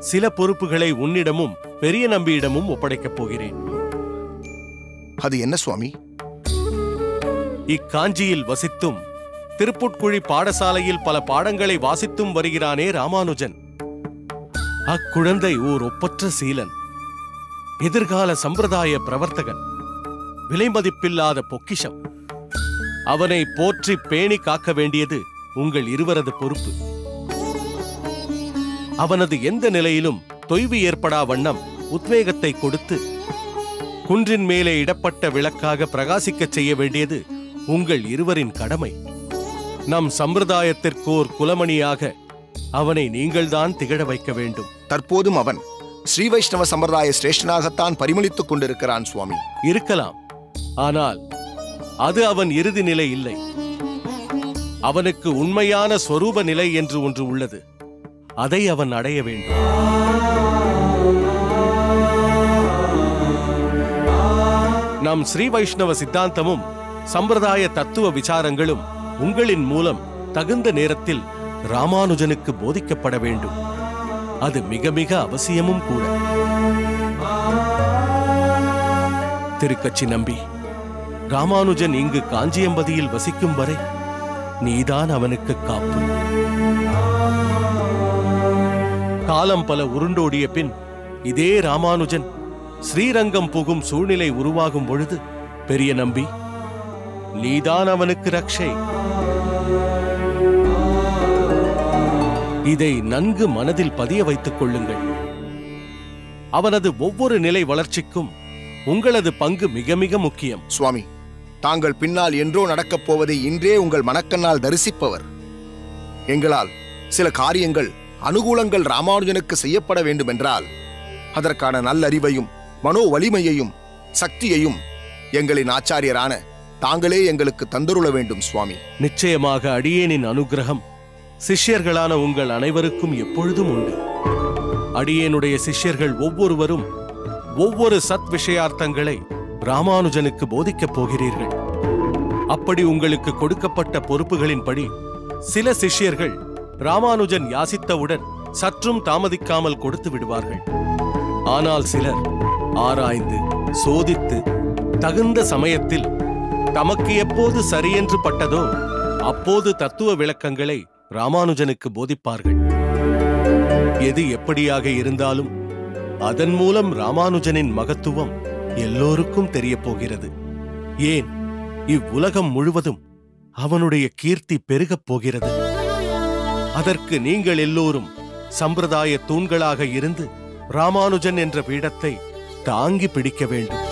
சில பொறுப்புகளை உன்னிடமும் பெரிய நம்பியிடமும் ஒப்படைக்கப் போகிறேன். அது என்ன சுவாமி? இக்காஞ்சியில் வசித்தும் திருப்புட்குழி பாடசாலையில் பல பாடங்களை வாசித்தும் வருகிறானே ராமானுஜன், அக்குழந்தை ஓர் ஒப்பற்ற சீலன், எதிர்கால சம்பிரதாய பிரவர்த்தகன், விலைமதிப்பில்லாத பொக்கிஷம். அவனை போற்றி பேணி காக்க வேண்டியது உங்கள் இருவரது பொறுப்பு. அவனது எந்த நிலையிலும் தொய்வு ஏற்படா வண்ணம் உத்வேகத்தை கொடுத்து குன்றின் மேலே இடப்பட்ட விளக்காக பிரகாசிக்கச் செய்ய வேண்டியது உங்கள் இருவரின் கடமை. நம் சம்பிரதாயத்திற்கோர் குலமணியாக அவனை நீங்கள்தான் திகழ வைக்க வேண்டும். தற்போதும் அவன் ஸ்ரீ வைஷ்ணவ சம்பிரதாய சிரேஷ்டனாகத்தான் பரிமளித்துக் கொண்டிருக்கிறான் சுவாமி. இருக்கலாம், ஆனால் அது அவன் இறுதி நிலை இல்லை. அவனுக்கு உண்மையான ஸ்வரூப நிலை என்று ஒன்று உள்ளது. அதை அவன் அடைய வேண்டும். நம் ஸ்ரீ வைஷ்ணவ சித்தாந்தமும் சம்பிரதாய தத்துவ விசாரங்களும் உங்களின் மூலம் தகுந்த நேரத்தில் ராமானுஜனுக்கு போதிக்கப்பட வேண்டும். அது மிக மிக அவசியமும் கூட. திருக்கட்சி நம்பி, ராமானுஜன் இங்கு காஞ்சியம்பதியில் வசிக்கும் வரை நீதான் அவனுக்கு காப்பு. காலம் பல உருண்டோடிய பின் இதே ராமானுஜன் ஸ்ரீரங்கம் புகும் சூழ்நிலை உருவாகும் பொழுது பெரிய நம்பி, நீதான் அவனுக்கு ரக்ஷை. இதை நன்கு மனதில் பதிய வைத்துக் கொள்ளுங்கள். அவனது ஒவ்வொரு நிலை வளர்ச்சிக்கும் உங்களது பங்கு மிக மிக முக்கியம். சுவாமி, தாங்கள் பின்னால் என்றோ நடக்கப் போவதை இன்றே உங்கள் மனக்கண்ணால் தரிசிப்பவர். எங்களால் சில காரியங்கள், அனுகூலங்கள் ராமானுஜனுக்கு செய்யப்பட வேண்டுமென்றால் அதற்கான நல்லறிவையும் மனோ வலிமையையும் சக்தியையும் எங்களின் ஆச்சாரியரான தாங்களே எங்களுக்கு தந்தருள வேண்டும் சுவாமி. நிச்சயமாக அடியேனின் அனுகிரகம் சிஷ்யர்களான உங்கள் அனைவருக்கும் எப்பொழுதும் உண்டு. அடியேனுடைய சிஷ்யர்கள் ஒவ்வொருவரும் ஒவ்வொரு சத் விஷயார்த்தங்களை ராமானுஜனுக்கு போதிக்கப் போகிறீர்கள். அப்படி உங்களுக்கு கொடுக்கப்பட்ட பொறுப்புகளின்படி சில சிஷ்யர்கள் ராமானுஜன் யாசித்தவுடன் சற்றும் தாமதிக்காமல் கொடுத்து விடுவார்கள். ஆனால் சிலர் ஆராய்ந்து சோதித்து தகுந்த சமயத்தில் தமக்கு எப்போது சரியென்று பட்டதோ அப்போது தத்துவ விளக்கங்களை ராமானுஜனுக்கு போதிப்பார்கள். எது எப்படியாக இருந்தாலும் அதன் மூலம் ராமானுஜனின் மகத்துவம் எல்லோருக்கும் தெரியப் போகிறது. ஏன், இவ்வுலகம் முழுவதும் அவனுடைய கீர்த்தி பெருகப் போகிறது. அதற்கு நீங்கள் எல்லோரும் சம்பிரதாய தூண்களாக இருந்து ராமானுஜன் என்ற பீடத்தை தாங்கி பிடிக்க வேண்டும்.